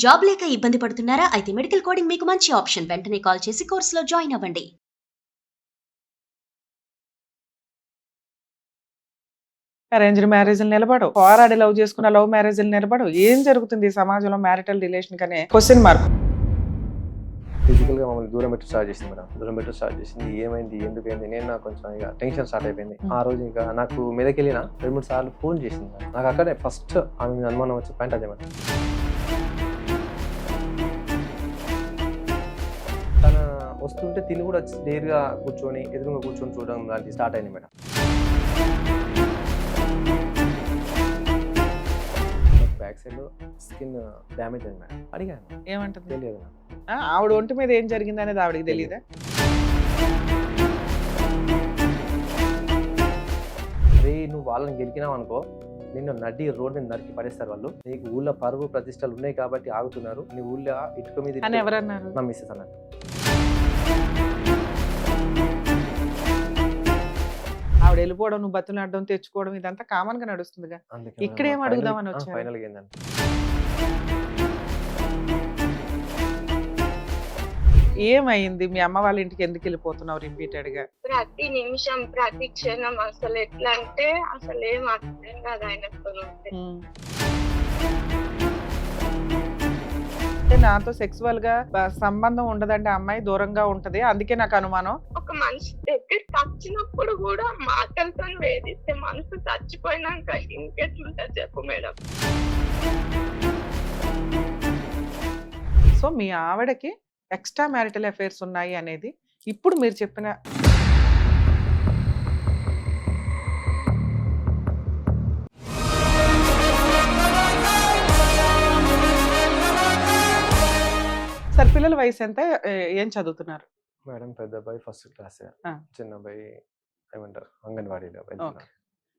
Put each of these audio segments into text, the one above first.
Job లేక ఇబ్బంది పడుతున్నారా? అయితే మెడికల్ కోడింగ్ మీకు మంచి ఆప్షన్. వెంటనే కాల్ చేసి కోర్సులో జాయిన్ అవ్వండి. అరేంజ్డ్ మ్యారేజ్‌లు నిలబడవు. పోరాడి లవ్ చేసుకున్న లవ్ మ్యారేజ్‌లు నిలబడవు. ఏం జరుగుతుంది ఈ సమాజంలో మ్యారిటల్ రిలేషన్ కనే క్వెషన్ మార్క్. ఫిజికల్‌గా మమ్మల్ని దూరం పెట్టి స్టార్ట్ చేసింది మేడం. దూరం పెట్టి స్టార్ట్ చేసింది. ఏమైంది? ఎందుకయింది? నేను నాకు కొంచెం ఇక టెన్షన్ స్టార్ట్ అయిపోయింది. ఆ రోజు ఇంకా నాకు మీదకెళ్ళిన 2, 3 సార్లు ఫోన్ చేసింది మేడం. నాకు అక్కడే ఫస్ట్ ఆమె మీద అనుమానం వచ్చే పాయింట్ అదే మేడం. తన వస్తుంటే తిని కూడా వచ్చి నేరుగా కూర్చొని ఎదురుగా కూర్చొని చూడడం లాంటివి స్టార్ట్ అయింది madam. Back side skin damage అయింది మేడం. అడిగాను, ఏమంటది? తెలియదు నాకు. ఆవిడ ఒంటి మీద ఏం జరిగింది అనేది ఆవిడకి తెలియదా? అరే నువ్వు వాళ్ళని గెలికినావు అనుకో, నిన్ను నడి రోడ్ మీద నరికి పడేస్తారు వాళ్ళు. నీకు ఊళ్ళో పరువు ప్రతిష్టలు ఉన్నాయి కాబట్టి ఆగుతున్నారు. నీ ఊళ్ళో ఇటుక మీద అని ఎవరన్నారు? నా మిస్సెస్ అన్నారు. ఆవిడ వెళ్ళిపోవడం, నువ్వు బతులాడడం, తెచ్చుకోవడం ఇదంతా కామన్ గా నడుస్తుందిగా. ఇక్కడ ఏం అడుగుదామని వచ్చారు? ఫైనల్ గా ఏంటంటే ఏమైంది? మీ అమ్మ వాళ్ళ ఇంటికి ఎందుకు వెళ్ళిపోతున్నావు రిపీటెడ్ గా? ప్రతి నిమిషం ప్రతి క్షణం అసలు ఎట్లా అంటే అసలు ఏం అర్థం కాదు ఆయనతో ఉంటే. అంటే నాతో సెక్సువల్ గా సంబంధం ఉండదంటే అమ్మాయి దూరంగా ఉంటది, అందుకే నాకు అనుమానం. ఒక మనిషి దగ్గరికి వచ్చినప్పుడు కూడా మాటలతో వేధిస్తే మనసు చచ్చిపోయినాక ఇంకెట్లుంటది చెప్పు మేడం. సో మీ ఆవిడకి ఎక్స్ట్రా మ్యారిటల్ అఫైర్స్ ఉన్నాయి అనేది ఇప్పుడు మీరు చెప్పిన సార్ పిల్లల వయసు ఎంత? ఏం చదువుతున్నారు? మేడం పెద్ద అబ్బాయి ఫస్ట్ క్లాస్, చిన్న అబ్బాయి ఏమంటారు అంగన్వాడీలో వెళ్తున్నారు.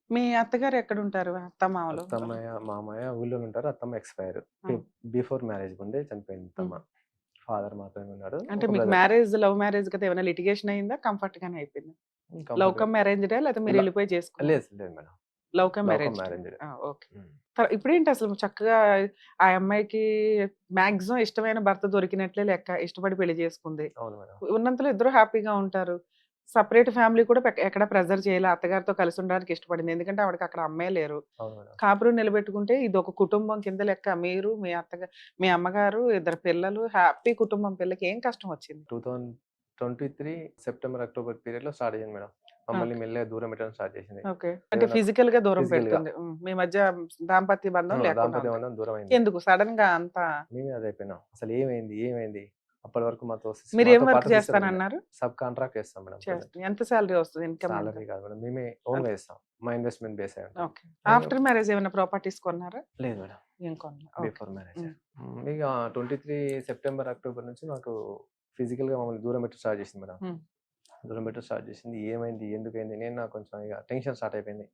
మీ అత్తగారు ఎక్కడ ఉంటారు? అత్త మామలు? అత్తమ్మయ్య మామయ్య ఊళ్ళో ఉంటారు. అత్తమ్మ ఎక్స్పైర్ బిఫోర్ మ్యారేజ్ ముందే చనిపోయింది. అత్తమ్మ ఫాదర్ మాత్రమే ఉన్నాడు. అంటే మీకు మ్యారేజ్ లవ్ మ్యారేజ్ కదా, ఏమైనా లిటిగేషన్ అయిందా? కంఫర్ట్ గానే అయిపోయింది? లవ్ కమ్ మ్యారేజ్డే లేకపోతే మీరు వెళ్ళిపోయి చేసుకోవాలి? లేదు లేదు madam, love come marriage. Okay. ఇప్పుడేంటి అసలు చక్కగా ఆ అమ్మాయికి మాక్సిమం ఇష్టమైన భర్త దొరికినట్లే లెక్క, ఇష్టపడి పెళ్లి చేసుకుంది. అవును మేడం. ఉన్నంతలో ఇద్దరు హ్యాపీగా ఉంటారు. సపరేట్ ఫ్యామిలీ కూడా ఎక్కడ ప్రెజర్ చేయాలి, అత్తగారితో కలిసి ఉండడానికి ఇష్టపడింది. ఎందుకంటే ఆవిడకి అక్కడ అమ్మాయి లేరు. అవును మేడం. కాపురం నిలబెట్టుకుంటే ఇది ఒక కుటుంబం కింద లెక్క. మీరు, మీ అత్తగారు, మీ అమ్మగారు, ఇద్దరు పిల్లలు, హ్యాపీ కుటుంబం. పిల్లకి ఏం కష్టం వచ్చింది? 2023 సెప్టెంబర్ అక్టోబర్ పీరియడ్ లో స్టార్ట్ అయ్యింది మేడం. మమ్మల్ని మెల్లగా దూరం పెట్టడం స్టార్ట్ చేసింది. ఓకే. అంటే ఫిజికల్ గా దూరం Physical గా. పెడుతుంది. మీ మధ్య దాంపత్య బంధం లేకుండా దాంపత్య ఉంది. బంధం దూరం అయింది. ఎందుకు సడన్ గా అంత? మేమే అది అయిపోయినాం. అసలు ఏమైంది అప్పటి వరకు మాతో మీరు ఏం వర్క్ చేస్తానన్నారు? సబ్ కాంట్రాక్ట్ చేస్తాం మేడం. ఎంత సాలరీ వస్తుంది? ఇన్కమ్ సాలరీ కాదు మేడం, మేమే ఓన్ గా చేస్తాం. మా ఇన్వెస్ట్మెంట్ బేస్ అయ్యి ఉంటుంది. ఓకే. ఆఫ్టర్ మ్యారేజ్ ఏమైనా ప్రాపర్టీస్ కొన్నారా? లేదు మేడం, ఏం కొనలేదు. Before marriage. ఇక 23 సెప్టెంబర్ అక్టోబర్ నుంచి మాకు ఫిజికల్ గా మమ్మల్ని దూరం పెట్టి స్టార్ట్ చేసింది మేడం. దూరం పెట్టి స్టార్ట్ చేసింది. ఏమైంది? ఎందుకైంది? నేను నాకు కొంచెం ఇక టెన్షన్ స్టార్ట్ అయిపోయింది.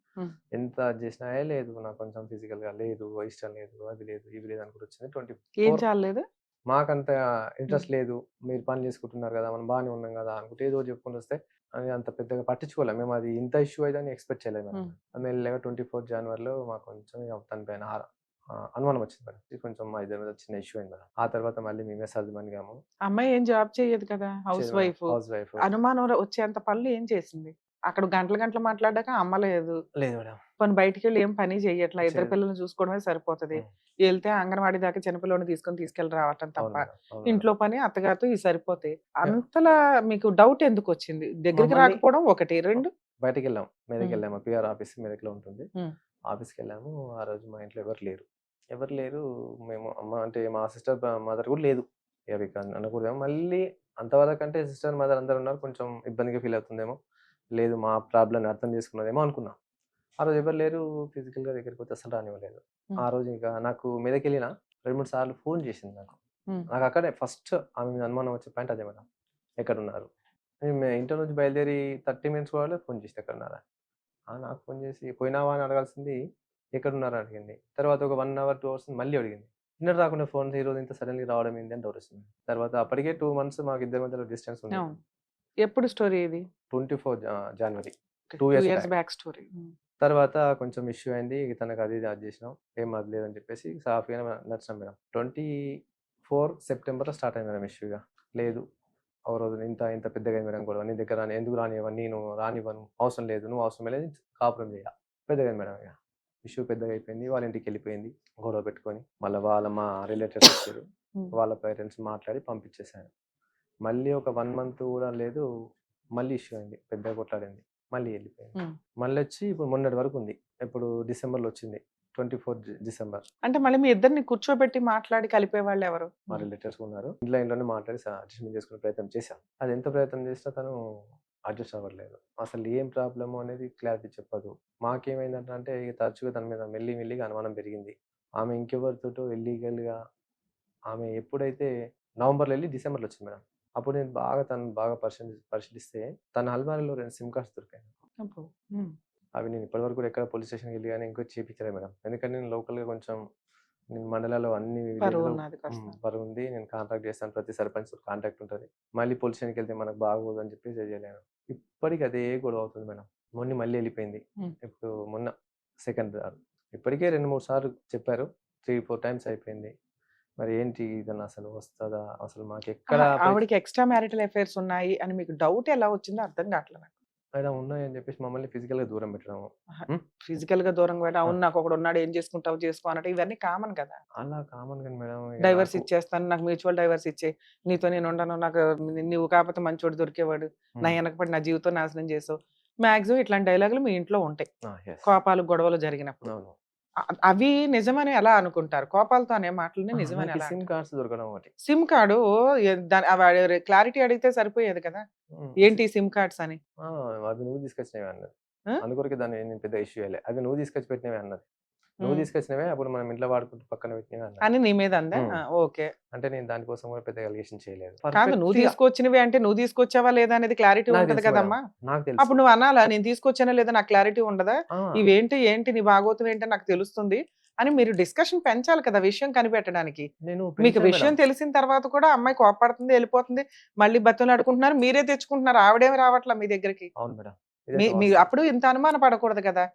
ఎంత చేసినా లేదు, నాకు కొంచెం ఫిజికల్ గా లేదు, ఇష్టం లేదు, అది లేదు, ఇవి లేదు అనుకుంటూ వచ్చింది. ఏం చాలేదు? మాకంత ఇంట్రెస్ట్ లేదు, మీరు పని చేసుకుంటున్నారు కదా, మనం బాగానే ఉన్నాం కదా అనుకుంటే ఏదో చెప్పుకుంటూ వస్తే అది అంత పెద్దగా పట్టించుకోలేము మేము. అది ఇంత ఇష్యూ అయితే ఎక్స్పెక్ట్ చేయలేదు మేడం. మెల్లగా 24 జనవరిలో మాకు కొంచెం తన పైన అనుమానం వచ్చింది మేడం. ఇది కొంచెం మా ఇద్దరి మీద చిన్న ఇష్యూ అయింది మేడం. ఆ తర్వాత మళ్ళీ మేమే సర్దుమనిగాము. అమ్మాయి ఏం జాబ్ చేయదు కదా, హౌస్ వైఫ్. అనుమానం వచ్చేంత పనులు ఏం చేసింది? అక్కడ గంటలు మాట్లాడాక అమ్మ లేదు మేడం. పని బయటికి వెళ్ళి ఏం పని చెయ్యట్లా, ఇద్దరు పిల్లల్ని చూసుకోవడమే సరిపోతుంది. వెళ్తే అంగన్వాడీ దాకా చిన్నపిల్లని తీసుకెళ్ళి రావటం తప్ప ఇంట్లో పని అత్తగారితో ఇవి సరిపోతాయి. అంతలా మీకు డౌట్ ఎందుకు వచ్చింది? దగ్గరికి రాకపోవడం ఒకటి, రెండు బయటకు వెళ్ళాం, మీదకి వెళ్ళాము. పిఆర్ ఆఫీస్ మీదకిలో ఉంటుంది. ఆఫీస్కి వెళ్ళాము. ఆ రోజు మా ఇంట్లో ఎవరు లేరు. మేము అమ్మ అంటే మా సిస్టర్ మదర్ కూడా లేదు. ఇక అనకూడదేమో, మళ్ళీ అంతవరకు అంటే సిస్టర్ మదర్ అందరు ఉన్నారు, కొంచెం ఇబ్బందిగా ఫీల్ అవుతుందేమో, లేదు మా ప్రాబ్లం అర్థం చేసుకున్నదేమో అనుకున్నాం. ఆ రోజు ఎవరు లేరు. ఫిజికల్ గా దగ్గరికి వచ్చి అసలు రానివ్వలేదు. ఆ రోజు ఇంకా నాకు మీదకి వెళ్ళిన 2, 3 సార్లు ఫోన్ చేసింది నాకు. నాకు అక్కడే ఫస్ట్ ఆమె మీద అనుమానం వచ్చే పాయింట్ అదే మేడం. ఎక్కడున్నారు? ఇంట్లో నుంచి బయలుదేరి 30 మినిట్స్ కూడా ఫోన్ చేసి ఎక్కడున్నారా? నాకు ఫోన్ చేసి పోయినావా అని అడగాల్సింది ఎక్కడున్నారా అడిగింది. తర్వాత ఒక 1 అవర్ 2 అవర్స్ మళ్ళీ అడిగింది. నిన్నటి రాకుండా ఫోన్ ఈ రోజు ఇంత సడన్లీ రావడం ఏంటి అని డౌట్ వస్తుంది. తర్వాత అప్పటికే 2 మంత్స్ మాకు ఇద్దరి మధ్యలో డిస్టెన్స్ ఉంది. ఎప్పుడు స్టోరీ ఇది? 24 జనవరి, 2 ఇయర్స్ బ్యాక్ స్టోరీ. తర్వాత కొంచెం ఇష్యూ అయింది. తనకు అది చేసినాం, ఏం అది లేదని చెప్పేసి సాఫీగా నడిచినాం మేడం. 2024 సెప్టెంబర్లో స్టార్ట్ అయింది మేడం ఇష్యూగా. లేదు ఓ రోజు ఇంత ఇంత పెద్దగా అయింది మేడం గొడవ, నీ దగ్గర రాని ఎందుకు రానివ్వను, నేను రానివ్వను, అవసరం లేదు, నువ్వు అవసరం లేదు, కాపురం చేయ. పెద్దగా అయింది మేడం. ఇక ఇష్యూ పెద్దగా అయిపోయింది, వాళ్ళ ఇంటికి వెళ్ళిపోయింది గొడవ పెట్టుకొని. మళ్ళీ మా రిలేటివ్స్ వచ్చారు, వాళ్ళ పేరెంట్స్ మాట్లాడి పంపించేశాను. మళ్ళీ ఒక 1 మంత్ కూడా లేదు, మళ్ళీ ఇష్యూ అయింది, పెద్దగా కొట్లాడింది, మళ్ళీ వెళ్ళిపోయింది. మళ్ళీ వచ్చి ఇప్పుడు మొన్నటి వరకు ఉంది. ఇప్పుడు డిసెంబర్లో వచ్చింది, 24 డిసెంబర్. అంటే మళ్ళీ మీ ఇద్దరిని కూర్చోబెట్టి మాట్లాడి కలిపే వాళ్ళు ఎవరు? మా రిలేటివ్స్ ఉన్నారు, ఇంట్లోనే మాట్లాడి అడ్జస్ట్మెంట్ చేసుకునే ప్రయత్నం చేశాం. అది ఎంత ప్రయత్నం చేసినా తను అడ్జస్ట్ అవ్వట్లేదు. అసలు ఏం ప్రాబ్లమో అనేది క్లారిటీ చెప్పదు. మాకేమైందంటే ఇక తరచుగా తన మీద మెల్లిగా అనుమానం పెరిగింది. ఆమె ఇంకెవరితోటో ఇల్లీగల్గా, ఆమె ఎప్పుడైతే నవంబర్లో వెళ్ళి డిసెంబర్లో వచ్చింది మేడం. అప్పుడు నేను తను బాగా పరిశీలిస్తే తన అల్మారాలో 2 సిమ్ కార్డ్స్ దొరికాయి. అవి నేను ఇప్పటివరకు కూడా ఎక్కడ పోలీస్ స్టేషన్కి వెళ్ళి కానీ ఇంకో చేయించలేదు మేడం. ఎందుకంటే నేను లోకల్గా కొంచెం, నేను మండలాల్లో అన్ని పరువు ఉంది, నేను కాంటాక్ట్ చేస్తాను, ప్రతి సర్పంచ్ కాంటాక్ట్ ఉంటుంది. మళ్ళీ పోలీస్ స్టేషన్కి వెళ్తే మనకు బాగోదు అని చెప్పి చేయలేను. ఇప్పటికి అదే గొడవ అవుతుంది మేడం. మళ్ళీ వెళ్ళిపోయింది. ఇప్పుడు మొన్న సెకండ్ ఇప్పటికే 2-3 సార్లు చెప్పారు, 3-4 టైమ్స్ అయిపోయింది. మరి ఏంటి ఇదన్నా అసలు వస్తుందా? అసలు మాకు ఎక్కడ ఆవిడకి ఎక్స్ట్రా మ్యారిటల్ అఫైర్స్ ఉన్నాయి అని మీకు డౌట్ ఎలా వచ్చిందో అర్థం కావట్లేదు. మేడం ఉన్నాయని చెప్పేసి మమ్మల్ని ఫిజికల్గా దూరం పెట్టడం. ఫిజికల్ గా దూరం పెట్టడం, అవును నాకు ఒకడు ఉన్నాడు ఏం చేసుకుంటావు చేసుకో అన్నట్టు, ఇవన్నీ కామన్ కదా. అలా కామన్ కానీ మేడం, డైవర్స్ ఇచ్చేస్తాను, నాకు మ్యూచువల్ డైవర్స్ ఇచ్చే, నీతో నేను ఉండను, నాకు నువ్వు కాకపోతే మంచోడు దొరికేవాడు, నా వెనకపడి నా జీవితం నాశనం చేసావు. మాక్సిమం ఇట్లాంటి డైలాగులు మీ ఇంట్లో ఉంటాయి కోపాలు గొడవలు జరిగినప్పుడు. అవి నిజమని ఎలా అనుకుంటారు? కోపాలతో అనే మాటలని నిజమని ఎలా? సిమ్ కార్డ్స్ దొరకడం ఒకటి. సిమ్ కార్డు క్లారిటీ అడిగితే సరిపోయేది కదా, ఏంటి సిమ్ కార్డ్స్ అని. అవి నువ్వు తీసుకొచ్చినవి అన్నది, అందుకొరకే దాన్ని నేను పెద్ద ఇష్యూ అయ్యలే. అవి నువ్వు తీసుకొచ్చి పెట్టినవి అన్నది, నువ్వు తీసుకొచ్చినవే అప్పుడు మనం ఇంట్లో వాడుకుంటూ పక్కన పెట్టినవి అన్నది అని నీ మీద అందా? ఓకే, అంటే నేను దానికోసం కూడా పెద్ద అలిగేషన్ చేయలేదు. కాదు, నువ్వు తీసుకొచ్చినవి అంటే నువ్వు తీసుకొచ్చావా లేదా అనేది క్లారిటీ ఉంటది కదమ్మా. నాకు తెలుసు. అప్పుడు నువ్వు అనాలా, నేను తీసుకొచ్చానా లేదా నాకు క్లారిటీ ఉండదా, ఇవేంటి ఏంటి నీ భాగోతం ఏంటి నాకు తెలుస్తుంది అని మీరు డిస్కషన్ పెంచాలి కదా విషయం కనిపెట్టడానికి. మీకు విషయం తెలిసిన తర్వాత కూడా అమ్మాయి కోపడుతుంది, వెళ్ళిపోతుంది, మళ్ళీ బతులు అడుకుంటున్నారు, మీరే తెచ్చుకుంటున్నారు, ఆవిడేమి రావట్లా మీ దగ్గరికి. అవును మేడం, మీరు అప్పుడు ఇంత అనుమానం పడకూడదు కదా.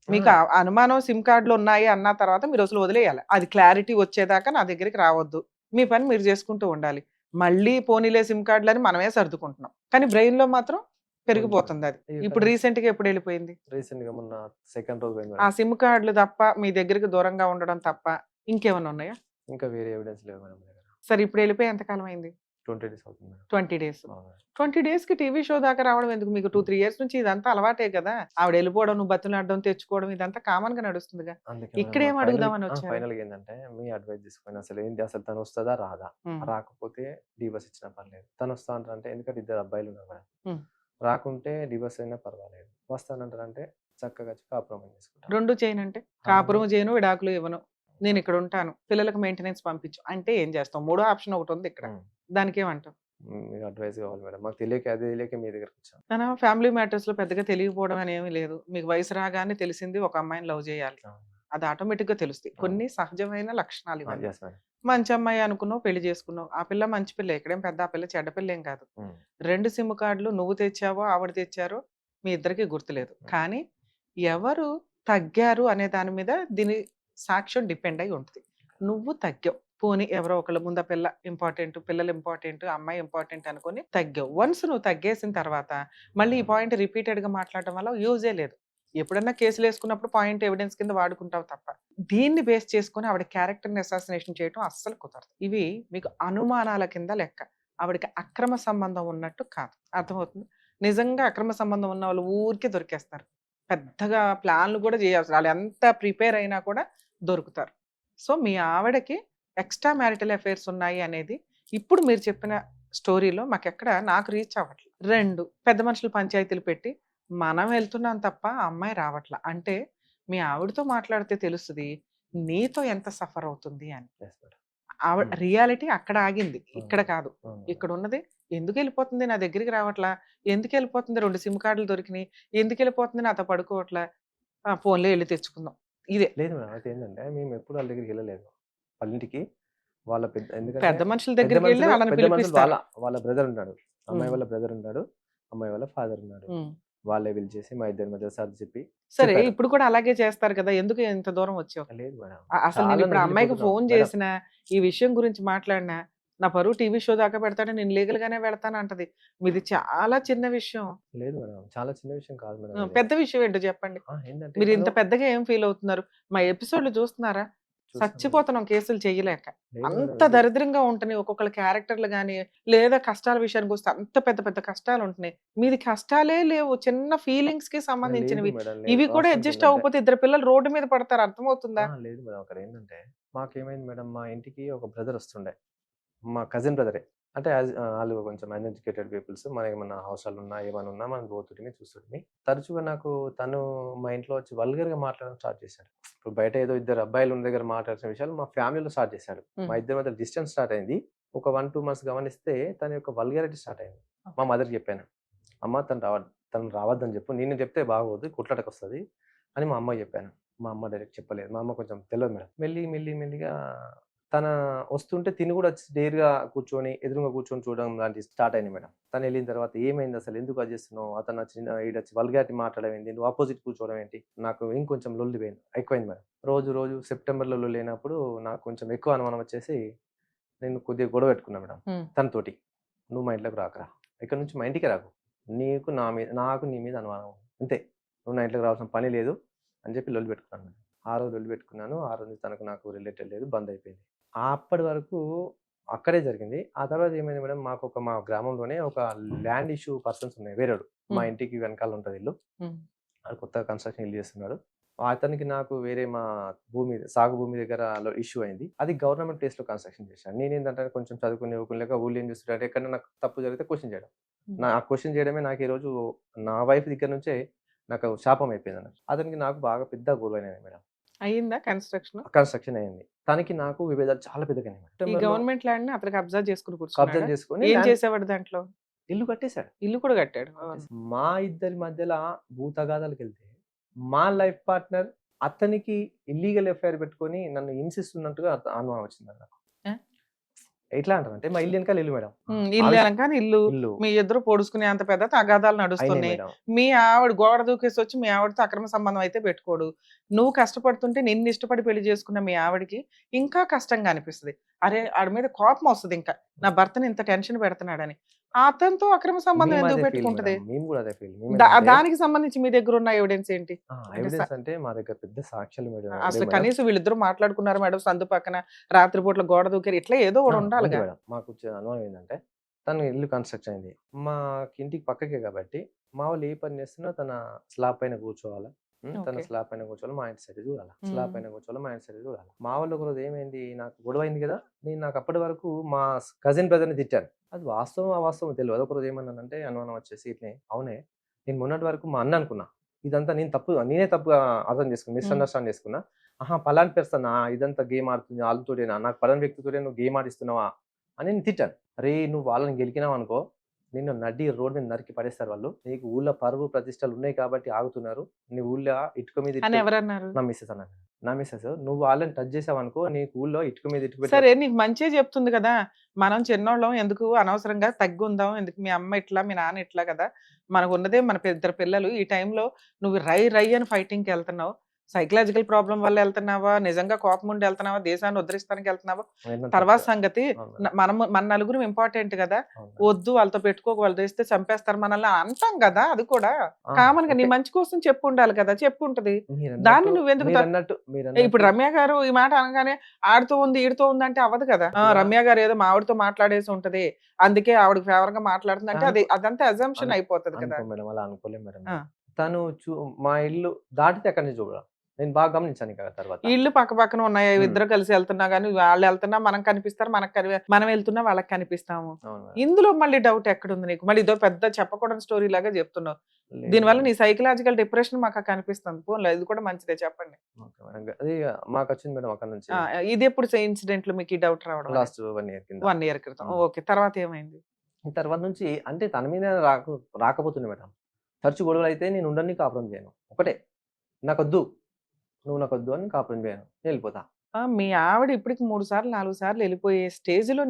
మీకు అనుమానం సిమ్ కార్డులు ఉన్నాయి అన్న తర్వాత మీరు అసలు వదిలేయాలి. అది క్లారిటీ వచ్చేదాకా నా దగ్గరికి రావద్దు, మీ పని మీరు చేసుకుంటూ ఉండాలి. మళ్ళీ పోనీలే సిమ్ కార్డులు అని మనమే సర్దుకుంటున్నాం, కానీ బ్రెయిన్ లో మాత్రం పెరిగిపోతుంది అది. ఇప్పుడు రీసెంట్ గా ఎప్పుడు వెళ్ళిపోయింది? రీసెంట్ గా మొన్న సెకండ్ రోజు. ఆ సిమ్ కార్డులు తప్ప, మీ దగ్గరికి దూరంగా ఉండడం తప్ప ఇంకేమైనా ఉన్నాయా? ఇంకా వేరే ఎవిడెన్స్ లేవు మేడం. సరే ఇప్పుడు వెళ్ళిపోయి ఎంతకాలం అయింది? 20 days అవుతుంది. 20 days. 20 days కి టీవీ షో దాకా రావడం ఎందుకు? మీకు 2-3 years నుంచి ఇదంతా అలవాటే కదా. ఆవిడ వెళ్ళిపోవడం, నువ్వు బతులాడడం, తెచ్చుకోవడం, ఇదంతా కామన్ గా నడుస్తుందిగా. ఇక్కడేం అడుగుదామని వచ్చారు? ఫైనల్ గా ఏంటంటే మీ అడ్వైస్ తీసుకుని అసలు ఏంటి, అసలు తను వస్తుందా రాదా, రాకపోతే డివోర్స్ ఇచ్చినా పర్లేదు, తను వస్తా అంటారంటే, ఎందుకంటే 2 అబ్బాయిలు ఉన్నారు మేడం, రాకుంటే డివోర్స్ అయినా పర్వాలేదు, వస్తానంటారంటే చక్కగా కాపురం చేసుకుంటాను. 2 చేయనంటే కాపురం చేయను, విడాకులు ఇవ్వను, నేను ఇక్కడ ఉంటాను, పిల్లలకు మెయింటెనెన్స్ పంపించు అంటే ఏం చేస్తాం? 3వ ఆప్షన్ ఒకటి ఉంది ఇక్కడ, దానికి ఏమంటావు? మీకు అడ్వైస్ కావాలి మేడం, మాకు తెలియక మీ దగ్గరకు వచ్చాను. తన ఫ్యామిలీ మ్యాటర్స్ లో పెద్దగా తెలియకపోవడం అని ఏమీ లేదు. మీకు వయసు రాగానే తెలిసింది ఒక అమ్మాయిని లవ్ చేయాలి, అది ఆటోమేటిక్ గా తెలుస్తాయి. కొన్ని సహజమైన లక్షణాలు ఇవన్నీ. మంచి అమ్మాయి అనుకున్నావు, పెళ్లి చేసుకున్నావు, ఆ పిల్ల మంచి పిల్ల, ఇక్కడేం పెద్ద ఆ పిల్ల చెడ్డ పిల్ల ఏం కాదు. 2 సిమ్ కార్డులు నువ్వు తెచ్చావో ఆవిడ తెచ్చారో మీ ఇద్దరికి గుర్తులేదు, కానీ ఎవరు తగ్గారు అనే దాని మీద దీని సాక్ష్యం డిపెండ్ అయి ఉంటుంది. నువ్వు తగ్గావు, పోనీ ఎవరో ఒకళ్ళ ముందు పిల్ల ఇంపార్టెంట్, పిల్లలు ఇంపార్టెంట్, అమ్మాయి ఇంపార్టెంట్ అనుకుని తగ్గావు. వన్స్ నువ్వు తగ్గేసిన తర్వాత మళ్ళీ ఈ పాయింట్ రిపీటెడ్ గా మాట్లాడటం వల్ల యూజే లేదు. ఎప్పుడన్నా కేసులు వేసుకున్నప్పుడు పాయింట్ ఎవిడెన్స్ కింద వాడుకుంటావు తప్ప, దీన్ని బేస్ చేసుకుని ఆవిడ క్యారెక్టర్ని అసాసినేషన్ చేయడం అస్సలు కుదరదు. ఇవి మీకు అనుమానాల కింద లెక్క, ఆవిడకి అక్రమ సంబంధం ఉన్నట్టు కాదు. అర్థమవుతుంది? నిజంగా అక్రమ సంబంధం ఉన్న వాళ్ళు ఊరికే దొరికేస్తారు, పెద్దగా ప్లాన్లు కూడా చేయాల్సి, వాళ్ళు ఎంత ప్రిపేర్ అయినా కూడా దొరుకుతారు. సో మీ ఆవిడకి ఎక్స్ట్రా మ్యారిటల్ అఫైర్స్ ఉన్నాయి అనేది ఇప్పుడు మీరు చెప్పిన స్టోరీలో మాకెక్కడ నాకు రీచ్ అవ్వట్లేదు. 2 పెద్ద మనుషులు పంచాయతీలు పెట్టి మనం వెళ్తున్నాం తప్ప అమ్మాయి రావట్లా అంటే, మీ ఆవిడతో మాట్లాడితే తెలుస్తుంది నీతో ఎంత సఫర్ అవుతుంది అని. ఆవిడ రియాలిటీ అక్కడ ఆగింది, ఇక్కడ కాదు. ఇక్కడ ఉన్నది ఎందుకు వెళ్ళిపోతుంది, నా దగ్గరికి రావట్లా, ఎందుకు వెళ్ళిపోతుంది, 2 సిమ్ కార్డులు దొరికినాయి, ఎందుకు వెళ్ళిపోతుంది, నాతో పడుకోవట్లా, ఫోన్లో వెళ్ళి తెచ్చుకుందాం, ఇదే. లేదు మేడం, అయితే ఏంటంటే మేము ఎప్పుడు వాళ్ళ దగ్గరికి వెళ్ళలేదు, వాళ్ళ ఇంటికి. వాళ్ళ ఎందుకంటే పెద్ద మనుషుల దగ్గరికి వెళ్ళి వాళ్ళని పిలిపిస్తారు. వాళ్ళ బ్రదర్ ఉన్నాడు, అమ్మాయి వాళ్ళ బ్రదర్ ఉన్నాడు, అమ్మాయి వాళ్ళ ఫాదర్ ఉన్నాడు. వాళ్ళే పిలిచేసి మా ఇద్దరి మధ్య సర్ది చెప్పి సరే చెప్పారు. ఇప్పుడు కూడా అలాగే చేస్తారు కదా! ఎందుకు ఇంత దూరం వచ్చావు? లేదు మేడం. అసలు చాలా నేనిప్పుడు ఆ అమ్మాయికి నెగిలిపోతున్నాం. ఫోను మేడం చేసినా, ఈ విషయం గురించి మాట్లాడినా, నా పరువు టీవీ షో దాకా పెడతాను. నేను లీగల్‌గానే వెళ్తానంటది. మీది చాలా చిన్న విషయం. లేదు మేడం. చాలా చిన్న విషయం కాదు మేడం ఇది. పెద్ద విషయం ఏంటో చెప్పండి. ఏంటంటే మీరు తను ఇంత పెద్దగా ఏం ఫీల్ అవుతున్నారు? మా ఎపిసోడ్‌లు చూస్తున్నారా? చూసాను మేడం. చచ్చిపోతున్నాం కేసులు చెయ్యలేక. లేదు మేడం. అంత దరిద్రంగా ఉంటున్నాయి ఒక్కొక్కళ్ళ క్యారెక్టర్‌లు గాని, లేదా కష్టాల విషయానికొస్తే అంత పెద్ద పెద్ద కష్టాలుంటున్నాయి. మీది కష్టాలే లేవు. చిన్న ఫీలింగ్స్‌కి లేదు సంబంధించినవి. మేడం. లేదు. ఇవి కూడా వాస్తవం అడ్జస్ట్ ఏంటంటే అవ్వకపోతే ఇద్దరు పిల్లలు రోడ్డు మీద పడతారు. అర్థమవుతుందా? లేదు మేడం. అక్కడ ఏంటంటే మాకేమైంది మేడం, మా ఇంటికి ఒక బ్రదర్ వస్తుండే. మా కజిన్ బ్రదరే. అంటే ఆళ్ళు కొంచెం అన్‌ఎడ్యుకేటెడ్ పీపుల్స్. మనకేమన్నా అవసరాలున్నా, ఏమన్నా ఉన్నా మనం పోతుంటిమి, చూస్తుంటిమి. తరచుగా నాకు తను మా ఇంట్లో వచ్చి వల్గర్‌గా మాట్లాడడం స్టార్ట్ చేశాడు. ఇప్పుడు బయట ఏదో ఇద్దరు అబ్బాయిలు ఉన్న దగ్గర మాట్లాడాల్సిన విషయాలు మా ఫ్యామిలీలో స్టార్ట్ చేశాడు. మా ఇద్దరి మధ్య డిస్టెన్స్ స్టార్ట్ అయింది. ఒక 1, 2 మంత్స్ గమనిస్తే తన యొక్క వల్గారిటీ స్టార్ట్ అయింది. మా మదర్‌కి చెప్పాను. అమ్మ తను రావద్దని చెప్పు. నేను చెప్తే బాగోదు. కొట్లాటకొస్తది అని మా అమ్మకి చెప్పాను. మా అమ్మ డైరెక్ట్ చెప్పలేదు. మా అమ్మ కొంచెం తెలవదు మేడం. మెల్లిగా తన వస్తుంటే తిని కూడా వచ్చి డేర్‌గా కూర్చొని, ఎదురుంగా కూర్చొని చూడడం లాంటివి స్టార్ట్ అయింది మేడం. తనెళ్ళిన తర్వాత "ఏమైంది అసలు? ఎందుకు అది చేస్తున్నావు? అతనొచ్చి ఈడొచ్చి వల్గారిటీ మాట్లాడడం ఏంటి? నువ్వు అపోజిట్ కూర్చోవడం ఏంటి?" నాకు ఇంకొంచెం లొల్లి ఎక్కువైంది మేడం. రోజు సెప్టెంబర్‌లో లొల్లయినప్పుడు నాకు కొంచెం ఎక్కువ అనుమానం వచ్చేసి, నేను కొద్దిగా గొడవ పెట్టుకున్నా మేడం తనతోటి. "నువ్వు మా ఇంట్లోకి రాకురా. ఇక్కడి నుంచి మా ఇంటికే రాకు. నాకు నీ మీద అనుమానం. అంతే. నువ్వు నా ఇంట్లోకి రావాల్సిన పని లేదు" అని చెప్పి లొల్లి పెట్టుకున్నాను మేడం. ఆ రోజు లొల్లి పెట్టుకున్నాను. ఆ రోజు నుంచి తనకు నాకు రిలేటెడ్ లేదు. బంద్ అయిపోయింది. అప్పటి వరకు అక్కడే జరిగింది. ఆ తర్వాత ఏమైంది మేడం, మా గ్రామంలోనే ఒక ల్యాండ్ ఇష్యూ పర్సన్స్ ఉన్నాయి. వేరేోడు. మా ఇంటికి వెనకాల ఉంటది ఇల్లు. ఆడు కొత్తగా కన్‌స్ట్రక్షన్ ఇల్లు చేస్తున్నాడు. అతనికి నాకు వేరే మా సాగు భూమి దగ్గర ఇష్యూ అయింది. అది గవర్నమెంట్ ప్లేస్‌లో కన్‌స్ట్రక్షన్ చేశాడు. నేనేందంటే కొంచెం చదువుకుని ఊళ్ళో ఏం చేస్తుంటాడంటే ఎక్కడైనా నాకు తప్పు జరిగితే క్వెషన్ చేయడం. ఆ క్వెషన్ చేయడమే నాకు ఈరోజు నా వైఫ్ దగ్గర నుంచే నాకు శాపం అయిపోయిందన్నట్టు. అతనికి నాకు బాగా పెద్ద గొడవైనాయి మేడం. అయిందా కన్‌స్ట్రక్షన్? కన్‌స్ట్రక్షన్ అయింది. తనకి నాకు విభేదాలు చాలా పెద్దగయినాయి మేడం. ఈ సెప్టెంబర్‌లో గవర్నమెంట్ ల్యాండ్‌ని అతను కబ్జా చేసుకొని కబ్జా కూర్చున్నాడా? చేసుకొని ఏం చేసేవాడు దాంట్లో? ఇల్లు కట్టేసాడు. ఇల్లు కూడా కట్టాడు. మా ఇద్దరి మధ్యల భూతగాదాలకెళ్తే, మా లైఫ్ పార్ట్నర్ అతనికి ఇల్లీగల్ ఎఫ్ఐఆర్ పెట్టుకొని నన్ను హింసిస్తున్నట్టుగా అనుమానం వచ్చిందండి నాకు. ఆ? ఎట్లా అంటారంటే మా ఇల్లు వెనకాల ఇల్లు మేడం. ఇల్లు ఆవిడ ఎనకాల ఇల్లు. ఇల్లు మీ ఇద్దరు పొడుచుకునే అంత పెద్ద తగాదాలు అయినాయి నడుస్తున్నాయి. మేడం. మీ ఆవిడ గోడ దూకేసి వచ్చి మీ ఆవిడతో అక్రమ సంబంధం అయితే పెట్టుకోడు. నువ్వు కష్టపడుతుంటే నిన్ను ఇష్టపడి పెళ్లి చేసుకున్న మీ ఆవిడకి ఇంకా కష్టంగా అనిపిస్తది. అరే! ఆడి మీద కోపం వస్తది ఇంకా. నా భర్తని ఇంత టెన్షన్ పెడుతున్నాడని. అతనితో అక్రమ సంబంధం మేము ఎందుకు అదే ఫీల్ పెట్టుకుంటది? మేడం. మేము కూడా అదే ఫీల్. మేమేందంటే దానికి సంబంధించి మీ దగ్గర ఉన్న ఎవిడెన్స్ ఏంటి? అంటే ఎవిడెన్స్ అంటే మా దగ్గర పెద్ద సాక్ష్యాలు మేడం అసలు మేడం. కనీసం వీళ్ళిద్దరూ మాట్లాడుకున్నారు మేడం సందు పక్కన రాత్రిపూట్ల గోడ దూకారు. ఇట్లా ఏదో ఒకటి ఉంది ఉండాలిగా. మేడం. మాకొచ్చే అనుమానం ఏందంటే, తను ఇల్లు కన్‌స్ట్రక్షన్ అయింది. ఇంటికి పక్కకే కాబట్టి, మా వాళ్ళు ఏ పని చేస్తున్నా తన స్లాబ్ పైన కూర్చోవాలా. తన ఓకే. స్లాబ్ పైన కూర్చోవాలి. మా ఇంటి సైడ్ చూడాలా. స్లాబ్ హ్మ్. పైన కూర్చోవాలి. మా ఇంటి సైడ్ చూడాలా. మా వాళ్ళు ఒకరోజు ఏమైంది, నాకు గొడవ అయింది కదా! నాకు అప్పటి వరకు మా కజిన్ బ్రదర్‌ని తిట్టాను. అది వాస్తవం, అవాస్తవం తెలవదు. ఒకరోజు ఏమన్నానంటే అనుమానం వచ్చేసి ఇట్లనే, అవునే నేను మొన్నటి వరకు మా అన్న అనుకున్నా. ఇదంతా నేనే తప్పుగా అర్థం చేసుకున్నా. మిస్‌అండర్‌స్టాండ్ చేసుకున్నా. ఆహా! పలానా పర్సనా ఇదంతా గేమ్ ఆడుతుంది ఆళ్ళతోటేనా? నాకు పలానా వ్యక్తితోటే నువ్వు గేమ్ ఆడిస్తున్నావా? అని నేను తిట్టాను. "అరేయ్! నువ్వు వాళ్ళని గెలికినావనుకో, నిన్ను రోడ్ మీద నరికి పడేస్తారు వాళ్ళు. నీకు ఊళ్ళో పరువు ప్రతిష్టలు ఉన్నాయి కాబట్టి ఆగుతున్నారు. నీ ఊళ్ళో ఇటుక మీద అని ఇటుక" ఎవరన్నారు? నా మిసెస్ అన్నది. నా మిసెస్ "నువ్వు వాళ్ళని టచ్ చేసావనుకో, నీకు ఊళ్ళో ఇటుక మీద ఇటుక పెట్టి" సరే నీకు మంచే చెప్తుంది కదా! మనం చిన్నోళ్ళం ఎందుకు అనవసరంగా తగ్గుందాం. ఎందుకు మీ అమ్మ ఇట్లా, మీ నాన్న ఇట్లా కదా! మనకున్నదే మన ఇద్దరు పిల్లలు. ఈ టైంలో నువ్వు రై రై అని ఫైటింగ్‌కెళ్తున్నావు. సైకలాజికల్ ప్రాబ్లమ్ వల్ల ఎళ్తున్నావా? నిజంగా కోపం ఉండి ఎళ్తున్నావా? దేశాన్ని ఉద్ధరిస్తానికి ఎళ్తున్నావా? ఏంటంటే తర్వాత సంగతి అవును మేడం. మన నలుగురం ఇంపార్టెంట్ కదా! అవును మేడం. వద్దు వాళ్ళతో పెట్టుకోకు. వాళ్ళు తెస్తే చంపేస్తారు మనల్ని అంటాం కదా! అది కూడా. ఆ! కామన్‌గా నీ ఓకే. మంచి కోసం చెప్పుండాలి కదా! చెప్పుంటది. మీరన్నట్టు దాన్ని నువ్వెందుకు మీరన్నట్టు ఇప్పుడు మీరన్నట్టు రమ్య గారు ఈ మాట అనగానే ఆడితో ఉంది, ఈడితో ఉంది అంటే అవ్వదు కదా! ఇలా రమ్య గారు ఏదో మా ఆవిడతో మాట్లాడేసి ఉంటది. అందుకే ఆవిడకి ఫేవర్‌గా మాట్లాడుతుంది అంటే అనుకో అదంతా అజంప్షన్ అను అయిపోతది కదా! అనుకో మేడం. అలా అనుకోలేం మేడం ఆ! నేను. తను మా ఇల్లు దాటితే అక్కడి నుంచి చూడడం. నేను బాగా గమనించాను ఇక తర్వాత. ఇళ్ళు పక్క పక్కన ఉన్నాయి. హ్మ్. ఇద్దరు కలిసి ఎళ్తున్నా గాని వాళ్ళు ఎళ్తున్నా మనం కనిపిస్తారు. మనం వెళ్తున్నా వాళ్ళకి కనిపిస్తాము. అవును మేడం. ఇందులో మళ్ళీ డౌట్ ఎక్కడుంది నీకు? మళ్ళీ ఇదో పెద్ద చెప్పకూడని స్టోరీ లాగా చెప్తున్నావు. లేదు దీనివల్ల మేడం. నీ సైకలాజికల్ డిప్రెషన్ మాకు కనిపిస్తుంది. పోన్లే ఇది కూడా మంచిదే చెప్పండి. Okay madam. అది మాకొచ్చింది మేడం అక్కడి నుంచి. ఆ! ఇదెప్పుడు ఇన్సిడెంట్‌లు మీకు ఈ డౌట్ రావడం అనేది? లాస్ట్ 1 ఇయర్ కింద. 1 ఇయర్ క్రితం. హ్మ్. ఓకే. తర్వాత ఏమైంది? తర్వాత నుంచి అంటే తన మీద రాకపోతుండే మేడం. తరచు గొడవలైతే నేను ఉండని కాపురం చేయను. ఒకటే నాకొద్దు. నువ్వు నాకొద్దు అని కాపురం చేయను. నేనెళ్ళిపోతా. మీ ఆవిడ ఇప్పటికి 3 సార్లు, 4 సార్లు ఎళ్ళిపోయే స్టేజ్‌లో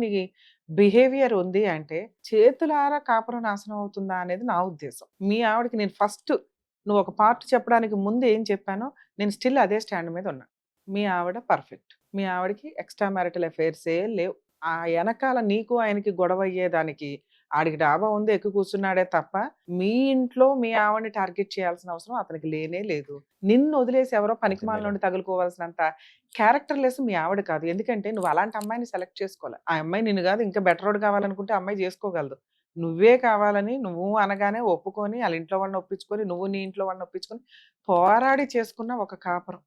బిహేవియర్ ఉంది అంటే చేతులారా కాపురం నాశనం అవుతుందా అనేది నా ఉద్దేశం. మీ ఆవిడకి నేను ఫస్ట్ నువ్వు ఒక పార్ట్ చెప్పడానికి ముందు ఏం చెప్పానో నేను స్టిల్ అదే స్టాండ్ మీద ఉన్నా. మీ ఆవిడ పర్ఫెక్ట్. మీ ఆవిడకి ఎక్స్ట్రా మ్యారిటల్ అఫైర్సే లేవు. ఆ వెనకాల నీకు ఆయనకి గొడవ అయ్యేదానికి ఆడికి డాబా ఉంది ఎక్కువ కూర్చున్నాడే తప్ప మీ ఇంట్లో మీ ఆవిడని టార్గెట్ చేయాల్సిన అవసరం అతనికి లేనే లేదు. నిన్ను వదిలేసి ఎవరో పనికిమాల నుండి తగులుకోవాల్సినంత క్యారెక్టర్ లెస్ మీ ఆవిడ కాదు. ఎందుకంటే నువ్వు అలాంటి అమ్మాయిని సెలెక్ట్ చేసుకోవాలి. ఆ అమ్మాయి నిన్ను కాదు ఇంకా బెటర్ రోడ్ కావాలనుకుంటే ఆ అమ్మాయి చేసుకోగలదు. నువ్వే కావాలని నువ్వు అనగానే ఒప్పుకొని వాళ్ళ ఇంట్లో వాళ్ళని ఒప్పించుకొని నువ్వు నీ ఇంట్లో వాళ్ళని ఒప్పించుకొని పోరాడి చేసుకున్న ఒక కాపురం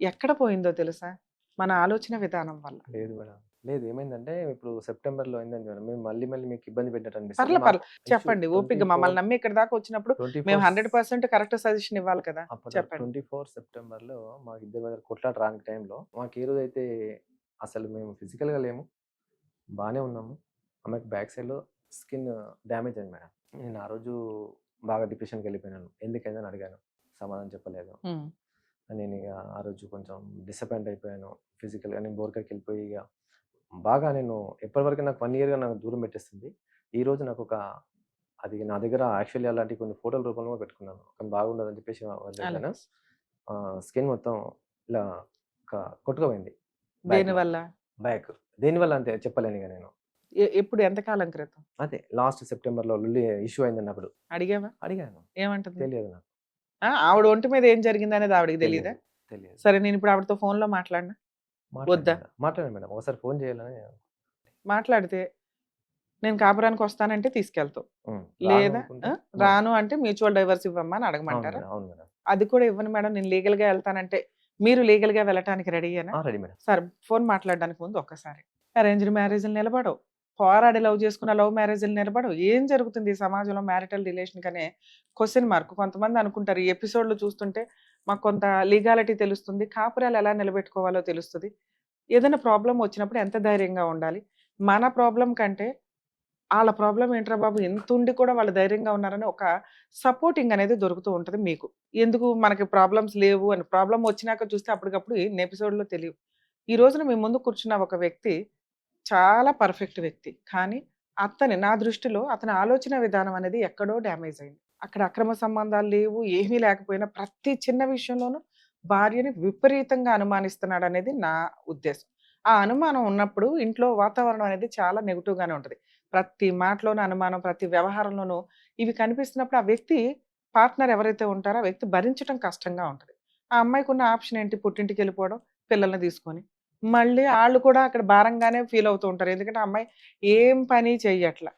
ఎక్కడ పోయిందో తెలుసా? మన ఆలోచన విధానం వల్ల. లేదు మేడం. లేదు ఏమైందంటే ఇప్పుడు సెప్టెంబర్‌లో అయిందండి మేడం. మేము మళ్ళీ మళ్ళీ మీకు ఇబ్బంది పెట్టినట్టు అనిపిస్తది. పర్లే మాకు పర్లే చెప్పండి. ఓపికగా మమ్మల్ని 24 నమ్మి ఇక్కడి దాకా వచ్చినప్పుడు మేము 24 100% కరెక్ట్ సజెషన్ ఇవ్వాలి కదా! అప్పుడు చెప్పండి. 24 సెప్టెంబర్‌లో మాకు ఇద్దరి మధ్య కొట్లాట రాని టైంలో మాకు ఏ రోజైతే అసలు మేము ఫిజికల్‌గా లేము. బానే ఉన్నాము. ఆమెకు బ్యాక్ సైడ్‌లో స్కిన్ డ్యామేజ్ అయింది మేడం. నేను ఆ రోజు బాగా డిప్రెషన్‌కెళ్ళిపోయినాను. ఎందుకయిందని అడిగాను. సమాధానం చెప్పలేదు. హ్మ్. నేను ఇగ ఆ రోజు కొంచెం డిసప్పాయింట్ అయిపోయాను. ఫిజికల్‌గా నేను బోర్‌కకెళ్ళిపోయి ఇగ బాగా నేను ఎప్పటివరకు నాకు 1 ఇయర్‌గా నాకు దూరం పెట్టేస్తుంది. ఈరోజు నాకొక అది నా దగ్గర యాక్చువల్లీ అలాంటి కొన్ని ఫోటోల రూపంలో కూడా పెట్టుకున్నాను. కానీ బాగుండదని చెప్పేసి వదిలేసాను. అలాగే. స్కిన్ మొత్తం ఇలా ఒక కొట్టుకుపోయింది. బ్యాక్‌లో. దేనివల్ల? బ్యాక్. దేనివల్ల అంతే చెప్పలేను ఇగ నేను. ఎప్పుడు ఎంత కాలం క్రితం? అదే లాస్ట్ సెప్టెంబర్‌లో లొల్లి ఇష్యూ అయిందన్నప్పుడు అడిగావా? అడిగాను. ఏమంటుంది? తెలియదు నాకు. ఆవిడ ఒంటి మీద ఏం జరిగిందనేది ఆవిడకి తెలీదా? తెలియదు. తెలియదు. సరే నేను ఇప్పుడు ఆవిడతో ఫోన్‌లో మాట్లాడనా? వద్దా? మాట్లాడాను మేడం. ఒకసారి ఫోన్ చేయాలని మాట్లాడితే నేను కాపురానికి వస్తానంటే తీసుకెళ్తావు. రాను లేదా అనుకుంటే రాను అంటే మ్యూచువల్ డైవర్స్ ఇవ్వమ్మా అని అవును అడగమంటారా? మేడం. అవును మేడం. అది కూడా ఇవ్వను మేడం నేను లీగల్‌గా ఎళ్తానంటే మీరు లీగల్‌గా వెళ్ళటానికి రెడీయేనా? Ready madam. సరే ఫోన్ మాట్లాడడానికి ముందు ఒక్కసారి. అరేంజ్డ్ మ్యారేజ్‌లు నిలబడవు. పోరాడి లవ్ చేసుకున్న లవ్ మ్యారేజ్‌లు నిలబడవు. ఏం జరుగుతుంది ఈ సమాజంలో మ్యారిటల్ రిలేషన్ కనే క్వెషన్ మార్క్. కొంతమంది అనుకుంటారు ఈ ఎపిసోడ్‌లు చూస్తుంటే మాకు కొంత లీగాలిటీ తెలుస్తుంది. కాపురాలు ఎలా నిలబెట్టుకోవాలో తెలుస్తది. ఏదైనా ప్రాబ్లమ్ వచ్చినప్పుడు ఎంత ధైర్యంగా ఉండాలి. మన ప్రాబ్లమ్ కంటే ఆళ్ళ ప్రాబ్లమ్ ఏంట్రా బాబు! ఇంతుండి కూడా వాళ్ళు ధైర్యంగా ఉన్నారని ఒక సపోర్టింగ్ అనేది దొరుకుతూ ఉంటది మీకు. ఎందుకు మనకి ప్రాబ్లమ్స్ లేవు అని ప్రాబ్లమ్ వచ్చినాక చూస్తే అప్పటికప్పుడు ఇన్ని ఎపిసోడ్‌లో తెలియవు. ఈ రోజున మీ ముందు కూర్చున్న ఒక వ్యక్తి చాలా పర్ఫెక్ట్ వ్యక్తి. కానీ నా దృష్టిలో అతని ఆలోచన విధానం అనేది ఎక్కడో డ్యామేజ్ అయింది. అక్కడ అక్రమ సంబంధాలు లేవు. ఏమీ లేకపోయినా ప్రతి చిన్న విషయంలోనూ భార్యని విపరీతంగా అనుమానిస్తున్నాడనేది నా ఉద్దేశం. ఆ అనుమానం ఉన్నప్పుడు ఇంట్లో వాతావరణం అనేది చాలా నెగెటివ్‌గానే ఉంటది. ప్రతి మాటలోనూ అనుమానం, ప్రతి వ్యవహారంలోనూ ఇవి కనిపిస్తున్నప్పుడు ఆ వ్యక్తి పార్ట్నర్ ఎవరైతే ఉంటారో ఆ వ్యక్తి భరించటం కష్టంగా ఉంటది. ఆ అమ్మాయికున్న ఆప్షన్ ఏంటి? పుట్టింటికెళ్ళిపోవడం, పిల్లల్ని తీసుకొని. మళ్ళీ ఆళ్ళు కూడా అక్కడ భారంగానే ఫీల్ అవుతూ ఉంటారు. ఎందుకంటే ఆ అమ్మాయి ఏం పని చెయ్యట్ల.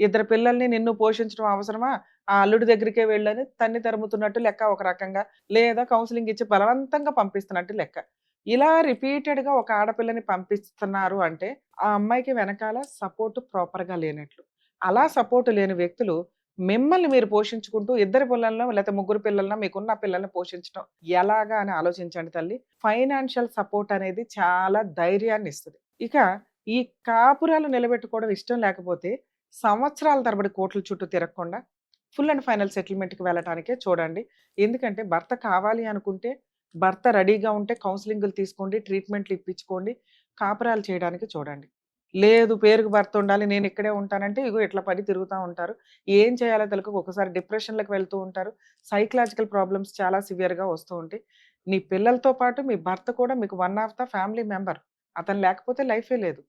ఇద్దరు పిల్లల్ని నిన్ను పోషించడం అవసరమా? ఆ అల్లుడి దగ్గరికే వెళ్ళని తన్ని తరుముతున్నట్టు లెక్క ఒక రకంగా. లేదా కౌన్సెలింగ్ ఇచ్చి బలవంతంగా పంపిస్తున్నట్టు లెక్క. ఇలా రిపీటెడ్‌గా ఒక ఆడపిల్లని పంపిస్తున్నారు అంటే, ఆ అమ్మాయికి వెనకాల సపోర్ట్ ప్రాపర్‌గా లేనట్లు. అలా సపోర్ట్ లేని వ్యక్తులు మిమ్మల్ని మీరు పోషించుకుంటూ ఇద్దరు పిల్లలనో లేతే ముగ్గురు పిల్లలనో మీకున్న పిల్లల్ని పోషించడం ఎలాగా అని ఆలోచించండి తల్లి. ఫైనాన్షియల్ సపోర్ట్ అనేది చాలా ధైర్యాన్నిస్తది. ఇక ఈ కాపురాలు నిలబెట్టుకోవడం ఇష్టం లేకపోతే సంవత్సరాల తరబడి కోట్ల చుట్టూ తిరగకుండా ఫుల్ అండ్ ఫైనల్ సెటిల్మెంట్‌కి వెళ్ళటానికే చూడండి. ఎందుకంటే భర్త కావాలి అనుకుంటే భర్త రెడీగా ఉంటే కౌన్సెలింగులు తీసుకోండి, ట్రీట్మెంట్‌లు ఇప్పించుకోండి, కాపురాలు చేయడానికి చూడండి. లేదు పేరుకి భర్త ఉండాలి, నేను ఇక్కడే ఉంటానంటే ఇగో ఇట్లా పడి తిరుగుతా ఉంటారు. ఏం చేయాలో తెలవక ఒక్కొక్కసారి డిప్రెషన్‌లకి వెళ్తూ ఉంటారు. సైకలాజికల్ ప్రాబ్లమ్స్ చాలా సివియర్‌గా వస్తూ ఉంటాయి. నీ పిల్లలతో పాటు మీ భర్త కూడా మీకు one of the family member. అతను లేకపోతే లైఫే లేదు.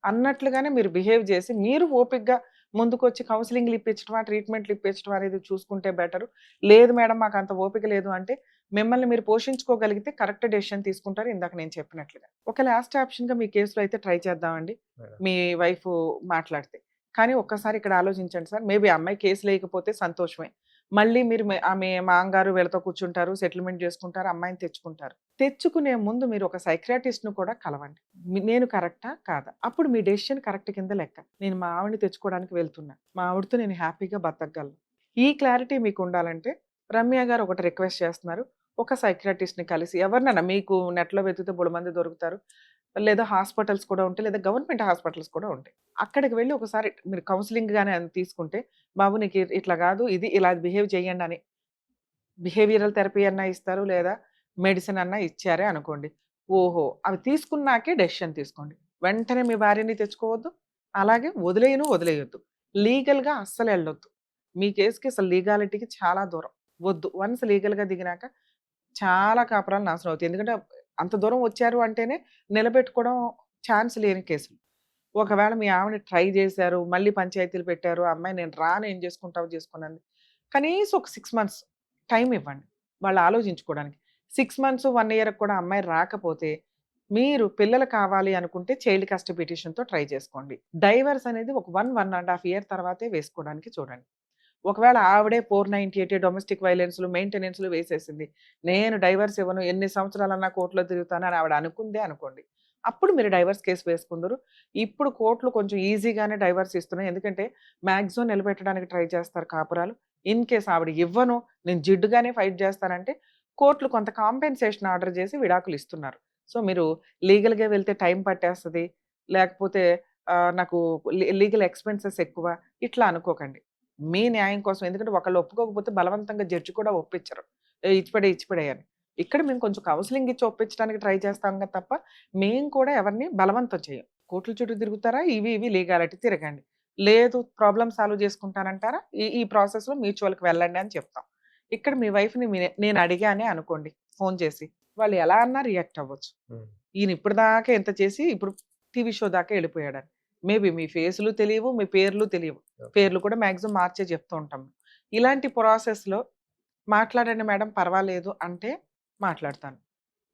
అన్నట్లుగానే మీరు బిహేవ్ చేసి మీరు ఓపికగా ముందుకొచ్చి కౌన్సెలింగ్‌లు ఇప్పించడమా, ట్రీట్మెంట్‌లు ఇప్పించడం అనేది చూసుకుంటే బెటరు. లేదు మేడం మాకంత ఓపిక లేదు అంటే మిమ్మల్ని మీరు పోషించుకోగలిగితే కరెక్ట్ డెసిషన్ తీసుకుంటారు ఇందాక నేను చెప్పినట్లుగా. ఒక లాస్ట్ ఆప్షన్‌గా మీ కేస్‌లో అయితే ట్రై చేద్దామండి. మేడం. మీ వైఫు మాట్లాడితే. కానీ ఒక్కసారి ఇక్కడ ఆలోచించండి సార్. మేబీ ఆ అమ్మాయి కేస్ లేకపోతే సంతోషమే. మళ్ళీ మీరు ఆమె మామగారు వీళ్ళతో కూర్చుంటారు, సెటిల్మెంట్ చేసుకుంటారు, అమ్మాయిని తెచ్చుకుంటారు. తెచ్చుకునే ముందు మీరు ఒక సైకియాట్రిస్ట్‌ని కూడా కలవండి. నేను కరెక్టా? కాదా? అప్పుడు మీ డెసిషన్ కరెక్ట్ కింద లెక్క. నేను మా ఆవిడని తెచ్చుకోవడానికి వెళ్తున్నా. మా ఆవిడతో నేను హ్యాపీగా బతకగలను. ఈ క్లారిటీ మీకు ఉండాలంటే రమ్య గారు ఒకటి రిక్వెస్ట్ చేస్తున్నారు. ఒక సైకియాట్రిస్ట్‌ని కలిసి ఎవరినైనా మీకు నెట్‌లో వెతికితే బోలెడుమంది దొరుకుతారు. లేదా హాస్పిటల్స్ కూడా ఉంటాయి. లేదా గవర్నమెంట్ హాస్పిటల్స్ కూడా ఉంటాయి. అక్కడికి వెళ్లి ఒకసారి మీరు కౌన్సెలింగ్ గాని అని తీసుకుంటే, బాబు నీకు ఇట్లా గాదు. ఇది ఇలా బిహేవ్ చేయండని బిహేవియరల్ థెరపీ అన్నా ఇస్తారు. లేదా మెడిసిన్ అన్నా ఇచ్చారే అనుకోండి. ఓహో! అవి తీసుకున్నాకే డెసిషన్ తీసుకోండి. వెంటనే మీ భార్యని తెచ్చుకోవద్దు. అలాగే వదిలేయొద్దు. లీగల్‌గా అస్సలు ఎళ్ళొద్దు. మీ కేస్‌కి అసలు లీగాలిటీకి చాలా దూరం. వద్దు. వన్స్ లీగల్‌గా దిగినాక చాలా కాపురాలు నాశనం అవుతాయి. ఎందుకంటే అంత దూరం వచ్చారు అంటేనే నిలబెట్టుకోవడం ఛాన్స్ లేని కేసులు. ఒకవేళ మీ ఆవిడ ట్రై చేశారు, మళ్ళీ పంచాయతీలు పెట్టారు, ఆ అమ్మాయి నేను రాను ఏం చేసుకుంటావో చేసుకోనంది. కనీసం ఒక 6 మంత్స్ టైం ఇవ్వండి. వాళ్ళు ఆలోచించుకోవడానికి. 6 మంత్స్, 1 ఇయర్ కూడా అమ్మాయి రాకపోతే మీరు పిల్లలు కావాలి అనుకుంటే చైల్డ్ కస్టడీ పిటిషన్‌తో ట్రై చేసుకోండి. డైవర్స్ అనేది ఒక 1 ½ ఇయర్ తర్వాతే వేసుకోవడానికి చూడండి. ఒకవేళ ఆవిడే 498 డొమెస్టిక్ వైలెన్స్‌లు, మెయింటెనెన్స్‌లు వేసేసింది. నేను డైవర్స్ ఇవ్వను, ఎన్ని సంవత్సరాలన్నా కోర్ట్‌లో తిరుగుతాను అని ఆవిడ అనుకుందే అనుకోండి. అప్పుడు మీరు డైవర్స్ కేస్ వేసుకుందురు. ఇప్పుడు కోర్ట్‌లు కొంచెం ఈజీగానే డైవర్స్ ఇస్తున్నాయి. ఎందుకంటే మాక్సిమం నిలబెట్టడానికి ట్రై చేస్తారు కాపురాలు. ఇన్ కేస్ ఆవిడ ఇవ్వను, నేను జిడ్డుగానే ఫైట్ చేస్తానంటే కోర్ట్‌లు కొంత కాంపెన్సేషన్ ఆర్డర్ చేసి విడాకులు ఇస్తున్నారు. సో, మీరు లీగల్‌గా వెళ్తే టైం పట్టేస్తది. లేకపోతే నాకు లీగల్ ఎక్స్‌పెన్సెస్ ఎక్కువ ఇట్లా అనుకోకండి. మీ న్యాయం కోసం. ఎందుకంటే ఒకళ్ళు ఒప్పుకోకపోతే బలవంతంగా జడ్జి కూడా ఒప్పించరు. ఇచ్చిపడేయి అని. ఇక్కడ మేము కొంచెం కౌన్సెలింగ్ ఇచ్చి ఒప్పించడానికి ట్రై చేస్తాం తప్ప, మేము కూడా ఎవరిని బలవంతం చేయం. కోర్టుల చుట్టూ తిరుగుతారా? ఇవి లీగాలిటీ తిరగండి. లేదు ప్రాబ్లమ్ సాల్వ్ చేసుకుంటానంటారా? ఈ ప్రాసెస్‌లో మ్యూచువల్‌కి వెళ్ళండి అని చెప్తాం. ఇక్కడ మీ వైఫ్‌ని నేను అడిగానే అనుకోండి ఫోన్ చేసి. వాళ్ళు ఎలా అన్నా రియాక్ట్ అవ్వచ్చు. హ్మ్. ఈయన ఇప్పటిదాకా ఎంత చేసి ఇప్పుడు టీవీ షో దాకా వెళ్ళిపోయాడని. మేబీ మీ ఫేసులు తెలియవు, మీ పేర్లు తెలియవు. ఓకే. పేర్లు కూడా మాక్సిమం మార్చే చెప్తూ ఉంటాం. ఇలాంటి ప్రాసెస్‌లో మాట్లాడండి మేడం పర్వాలేదు అంటే మాట్లాడతాను.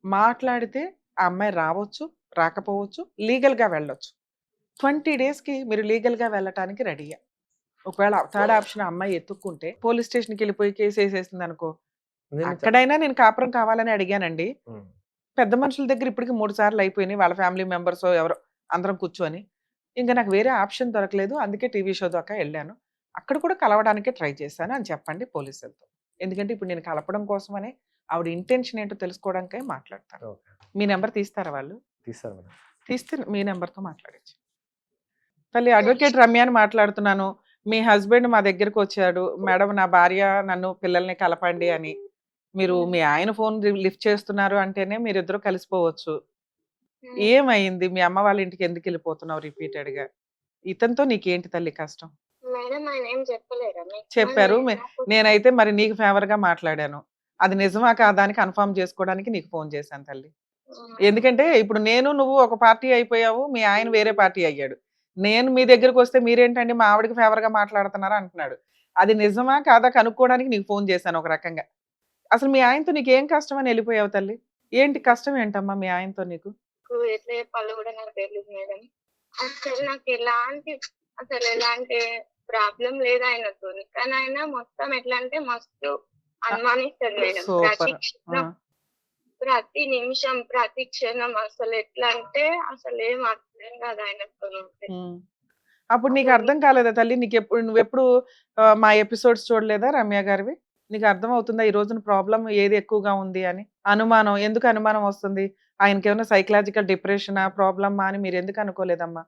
మాట్లాడితే ఆ అమ్మాయి రావచ్చు, రాకపోవచ్చు, లీగల్‌గా వెళ్ళొచ్చు. 20 డేస్‌కి మీరు లీగల్‌గా వెళ్ళటానికి రెడీయే. ఒకవేళ థర్డ్ ఆప్షన్ ఆ అమ్మాయి ఎతుక్కుంటే పోలీస్ స్టేషన్‌కెళ్ళిపోయి కేస్ ఏసేసిందనుకో, నేను అక్కడైనా నేను కాపురం కావాలని అడిగానండి. హ్మ్. పెద్ద మనుషుల దగ్గర ఇప్పటికి 3 సార్లు అయిపోయినాయి. వాళ్ళ ఫ్యామిలీ మెంబర్సో ఎవరో అందరం కూర్చొని. ఇంక నాకు వేరే ఆప్షన్ దొరకలేదు. అందుకే టీవీ షో దాకా ఎళ్ళాను. అక్కడ కూడా కలవడానికే ట్రై చేశాను అని చెప్పండి పోలీసులతో. ఎందుకంటే ఇప్పుడు నేను కలపడం కోసమనే ఆవిడ ఇంటెన్షన్ ఏంటో తెలుసుకోవడానికే మాట్లాడతాను. ఓకే. మీ నంబర్ తీస్తారా వాళ్ళు? తీస్తారు మేడం. తీస్తే మీ నంబర్‌తో మాట్లాడొచ్చు. తల్లి అడ్వకేట్ రమ్య అని మాట్లాడుతున్నాను. మీ హస్బెండ్ మా దగ్గరకొచ్చాడు. మేడం నా భార్య నన్ను పిల్లల్ని కలపండి అని. మీరు మీ ఆయన ఫోన్ లిఫ్ట్ చేస్తున్నారు అంటేనే మీరిద్దరూ కలిసిపోవచ్చు. ఏమైంది? మీ అమ్మ వాళ్ళ ఇంటికి ఎందుకెళ్ళిపోతున్నావు రిపీటెడ్‌గా? ఇతనితో నీకేంటి తల్లి కష్టం? మేడం ఆయన ఏం చెప్పలేరా మీకు? చెప్పారు. నాకు నేనైతే మరి నీకు ఫేవర్‌గా మాట్లాడాను. అది నిజమా కాదా అని కన్ఫర్మ్ చేసుకోవడానికి నీకు ఫోన్ చేశాను తల్లి. ఎందుకంటే ఇప్పుడు నువ్వు ఒక పార్టీ అయిపోయావు. మీ ఆయన వేరే పార్టీ అయ్యాడు. నేను మీ దగ్గరకొస్తే మీరేంటండి మా ఆవిడకి ఫేవర్‌గా మాట్లాడుతున్నారు అంటున్నాడు. అది నిజమా కాదా కనుక్కోవడానికి నీకు ఫోన్ చేశాను ఒక రకంగా. అసలు మీ ఆయనతో నీకేం కష్టం అని ఎళ్ళిపోయావు తల్లి? ఏంటి కష్టం ఏంటమ్మా మీ ఆయనతో నీకు? ఎట్లా చెప్పాలో కూడా నాకు తెలీదు మేడం. అసలు నాకు ఎలాంటి ప్రాబ్లం లేదు ఆయనతోని. కానీ ఆయన మొత్తం ఎట్లా అంటే మస్తు అనుమానిస్తాడు మేడం. సూపర్. ఆ! ప్రతి నిమిషం, ప్రతి క్షణం అసలు ఎట్లా అంటే అసలేం అర్థం కాదు ఆయనతోనుంటే. హ్మ్. అప్పుడు నీకు అర్థం కాలేదా తల్లి? నువ్వెప్పుడు మా ఎపిసోడ్స్ చూడలేదా రమ్య గారివి? నీకు అర్థమవుతుందా ఈ రోజున ప్రాబ్లమ్ ఏది ఎక్కువగా ఉంది అని? అనుమానం. ఎందుకు అనుమానం వస్తుంది? ఆయనకేమైనా సైకలాజికల్ డిప్రెషనా? ప్రాబ్లమా అని మీరెందుకు అనుకోలేదమ్మా?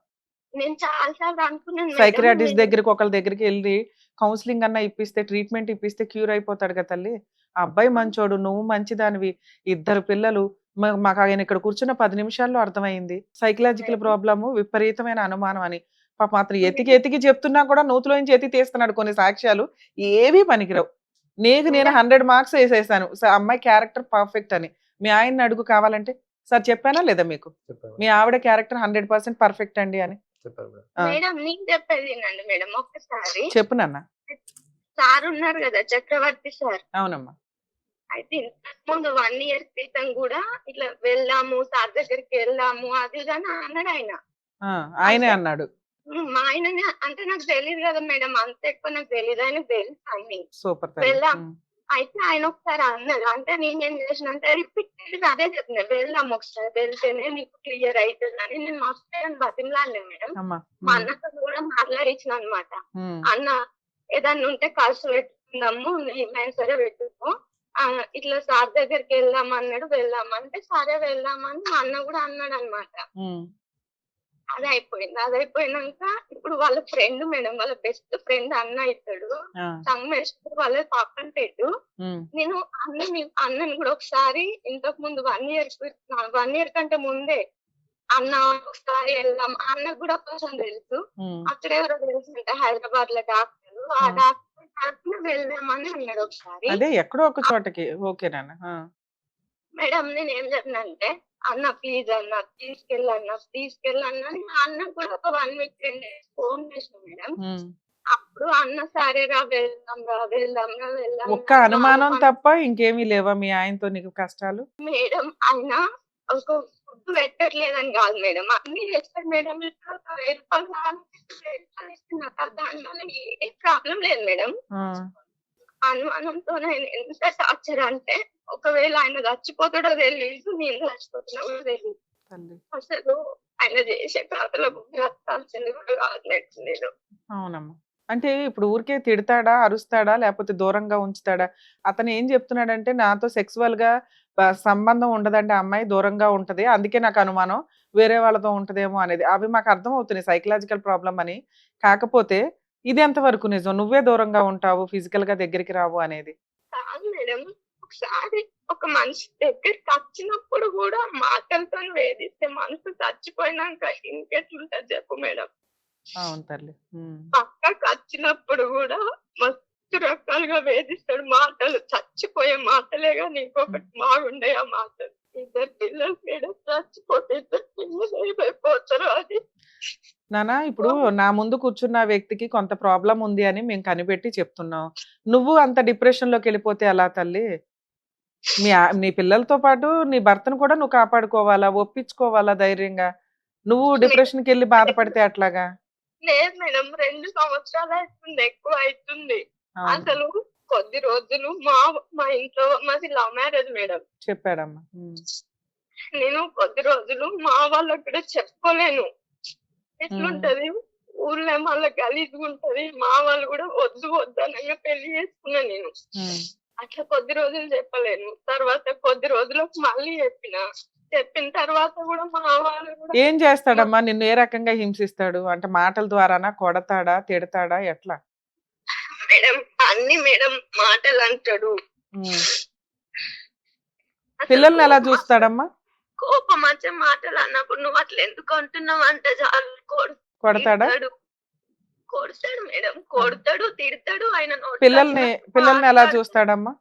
నేను చాలా సార్లు అనుకున్నాను మేడం. సైకియాట్రిస్ట్ దగ్గరికి ఒకళ్ళ దగ్గరికి ఎళ్లి కౌన్సెలింగ్ అన్నా ఇప్పిస్తే, ట్రీట్మెంట్ ఇప్పిస్తే క్యూర్ అయిపోతాడు కదా తల్లి. ఆ అబ్బాయి మంచోడు, నువ్వు మంచిదానివి. ఇద్దరు పిల్లలు. మాకు ఆయన ఇక్కడ కూర్చున్న 10 నిమిషాల్లో అర్థమైంది. సైకలాజికల్ ప్రాబ్లమ్ విపరీతమైన అనుమానం అని. పాపం అతను ఎతికి చెప్తున్నా కూడా నూతిలోంచి ఎతికి తీస్తున్నాడు కొన్ని సాక్ష్యాలు. ఏవి పనికిరావు. నేను 100 మార్క్స్ ఏసేసాను. అమ్మాయి క్యారెక్టర్ పర్ఫెక్ట్ అని. మీ ఆయన్ని అడుగు కావాలంటే. సార్ చెప్పానా లేదా మీకు? చెప్పారు మీ మేడం. ఆవిడ క్యారెక్టర్ 100% పర్ఫెక్ట్ అండి అని. చెప్పారు మేడం. ఆ! మేడం నేను చెప్పేది వినండి మేడం ఒక్కసారి. చెప్పు నాన్న. సార్ ఉన్నారు కదా చక్రవర్తి సార్. అవునమ్మా. అయితే ఇంతకుముందు 1 ఇయర్ క్రితం కూడా ఇట్లా వెళ్దాము సార్ దగ్గరికి వెళ్దాము అది ఇది అని అన్నాడు ఆయన. ఆ! ఆయనే అంటే అన్నాడు. మా ఆయననే అంటే నాకు తెలీదు కదా మేడం. అంత ఎక్కువ నాకు తెలీదు. ఆయనకు తెలుసు అన్ని. సూపర్ తల్లి. వెళ్దాం. హ్మ్. అయితే ఆయన ఒకసారి అన్నాడు. అంటే నేనేం చేసినంటే రిపీటెడ్‌గా అదే చెప్పిన. వెళ్దాం ఒకసారి వెళ్తేనే నీకు క్లియర్ అయితదని నేను మా హస్బెండ్‌ని బతిమలాడినా మేడం. అమ్మా. మా హ్మ్. అన్నతో కూడా మాట్లాడించిన అన్నమాట. హ్మ్. అన్న ఏదన్నా ఉంటే కలిసి పెట్టుకుందాము. ఏమైనా సరే పెట్టుకో. ఇట్లా సార్ దగ్గరికి వెళ్దాం అన్నాడు. వెళ్దాం అంటే సరే వెళ్దామని మా అన్న కూడా అన్నాడన్నమాట. హ్మ్. అది అయిపోయింది. అది అయిపోయినంక ఇప్పుడు వాళ్ళ ఫ్రెండ్ మేడం. వాళ్ళ బెస్ట్ ఫ్రెండ్ అన్న అయితాడు. ఆ! సంగమేశ్వర్ వాళ్ళది పాపంపేటు. హ్మ్. నేను అన్నని కూడా ఒకసారి ఇంతకు ముందు 1 ఇయర్ కంటే ముందే అన్న ఒకసారి వెళ్దాం, అన్నకు కూడా కొంచెం తెలుసు. ఉమ్, అక్కడ ఎవరో తెలుసంట హైదరాబాద్ లో డాక్టర్, ఆ ఉమ్. డాక్టర్ వెళ్దామని అన్నాడు ఒకసారి. అదే ఎక్కడో ఒక చోటకి ఓకేనా? మేడం నేను ఏం చెప్పినంటే, అన్న ప్లీజ్ అన్న తీసుకెళ్ళన్నా అని మా అన్నకు కూడా ఒక 1 వీక్ 10 డేస్ ఫోన్ చేసిన మేడం. అప్పుడు అన్న సరేరా వెళ్దాం ఒక్క అనుమానం తప్ప ఇంకేమీ లేవా మీ ఆయనతో నీకు కష్టాలు? మేడం. ఆయన ఒక ఫుడ్ పెట్టట్లేదని కాదు మేడం, అన్ని చేస్తారు మేడం. ఇప్పుడు ఒక 1000 రూపాయలు కావాలంటే 1000 రూపాయలు ఇస్తున్నారు, దానివల్ల ఏ ప్రాబ్లం లేదు మేడం. ఆ, అనుమానంతో నేను ఎంత టార్చర్ అంటే, ఒకవేళ ఆయన చచ్చిపోతాడో తెలియదు, నేను చచ్చిపోతున్నా కూడా తెలియదు. తల్లి. అసలు ఆయన చేసే కథలకు బ్రతకాల్సింది కూడా కాదు నేను. అవునమ్మా. అంటే ఇప్పుడు ఊరికే తిడతాడా, అరుస్తాడా, లేకపోతే దూరంగా ఉంచుతాడా? అతను ఏం చెప్తున్నాడంటే నాతో సెక్సువల్ గా సంబంధం ఉండదంటే అమ్మాయి దూరంగా ఉంటది, అందుకే నాకు అనుమానం వేరే వాళ్ళతో ఉంటదేమో అనేది. అవి మాకు అర్థం అవుతున్నాయి సైకలాజికల్ ప్రాబ్లం అని. కాకపోతే ఇది ఎంతవరకు నిజం? నువ్వే దూరంగా ఉంటావు, ఫిజికల్ గా దగ్గరికి రావు అనేది. కాదు మేడం, ఒకసారి ఒక మనిషి దగ్గరికి వచ్చినప్పుడు కూడా మాటలతో వేధిస్తే మనసు చచ్చిపోయినాక ఇంకెట్లుంటది చెప్పు మేడం. అవును తల్లి. పక్కకు వచ్చినప్పుడు కూడా మస్తు రకాలుగా వేధిస్తాడు. మాటలు చచ్చిపోయే మాటలే కానీ ఇంకొకటి బాగుండే ఆ మాటలు. 2 పిల్లలు మేడం, చచ్చిపోతే 2 పిల్లలు ఏమైపోతారో అది. నానా ఇప్పుడు నా ముందు కూర్చున్న వ్యక్తికి కొంత ప్రాబ్లం ఉంది అని మేము కనిపెట్టి చెప్తున్నాం. నువ్వు అంత డిప్రెషన్ లోకి వెళ్ళిపోతే ఎలా తల్లి? నీ పిల్లలతో పాటు నీ భర్తను కూడా నువ్వు కాపాడుకోవాలా, ఒప్పించుకోవాలా ధైర్యంగా. నువ్వు డిప్రెషన్కి వెళ్ళి బాధపడితే అట్లాగా? లేదు మేడం, 2 సంవత్సరాలు అవుతుంది, ఎక్కువ అవుతుంది. అవును, అసలు కొద్ది రోజులు మా ఇంట్లో, మాది లవ్ మ్యారేజ్ మేడం. చెప్పాడమ్మా. నేను కొద్ది రోజులు మా వాళ్ళకి కూడా చెప్పుకోలేను. ఎట్లుంటది ఊర్లో మళ్ళీ గలీజ్గా ఉంటది, మా వాళ్ళు కూడా వద్దు అనగా పెళ్లి చేసుకున్నా నేను. అట్లా కొద్ది రోజులు చెప్పలేను. తర్వాత కొద్ది రోజులకు మళ్ళీ చెప్పిన తర్వాత కూడా మా వాళ్ళు కూడా. ఏం చేస్తాడమ్మా? నిన్ను ఏ రకంగా హింసిస్తాడు? అంటే మాటల ద్వారానా, కొడతాడా, తిడతాడా, ఎట్లా? మేడం అన్ని మేడం మాటలు అంటాడు. పిల్లల్ని ఎలా చూస్తాడమ్మా? కోపం వచ్చే మాటలు అన్నప్పుడు నువ్వు అట్లా ఎందుకు అంటున్నావు అంటే చాలు కొడతాడా? కొడతాడు మేడం, కొడతాడు, తిడతాడు. ఆయన పిల్లల్ని ఎలా చూస్తాడమ్మా?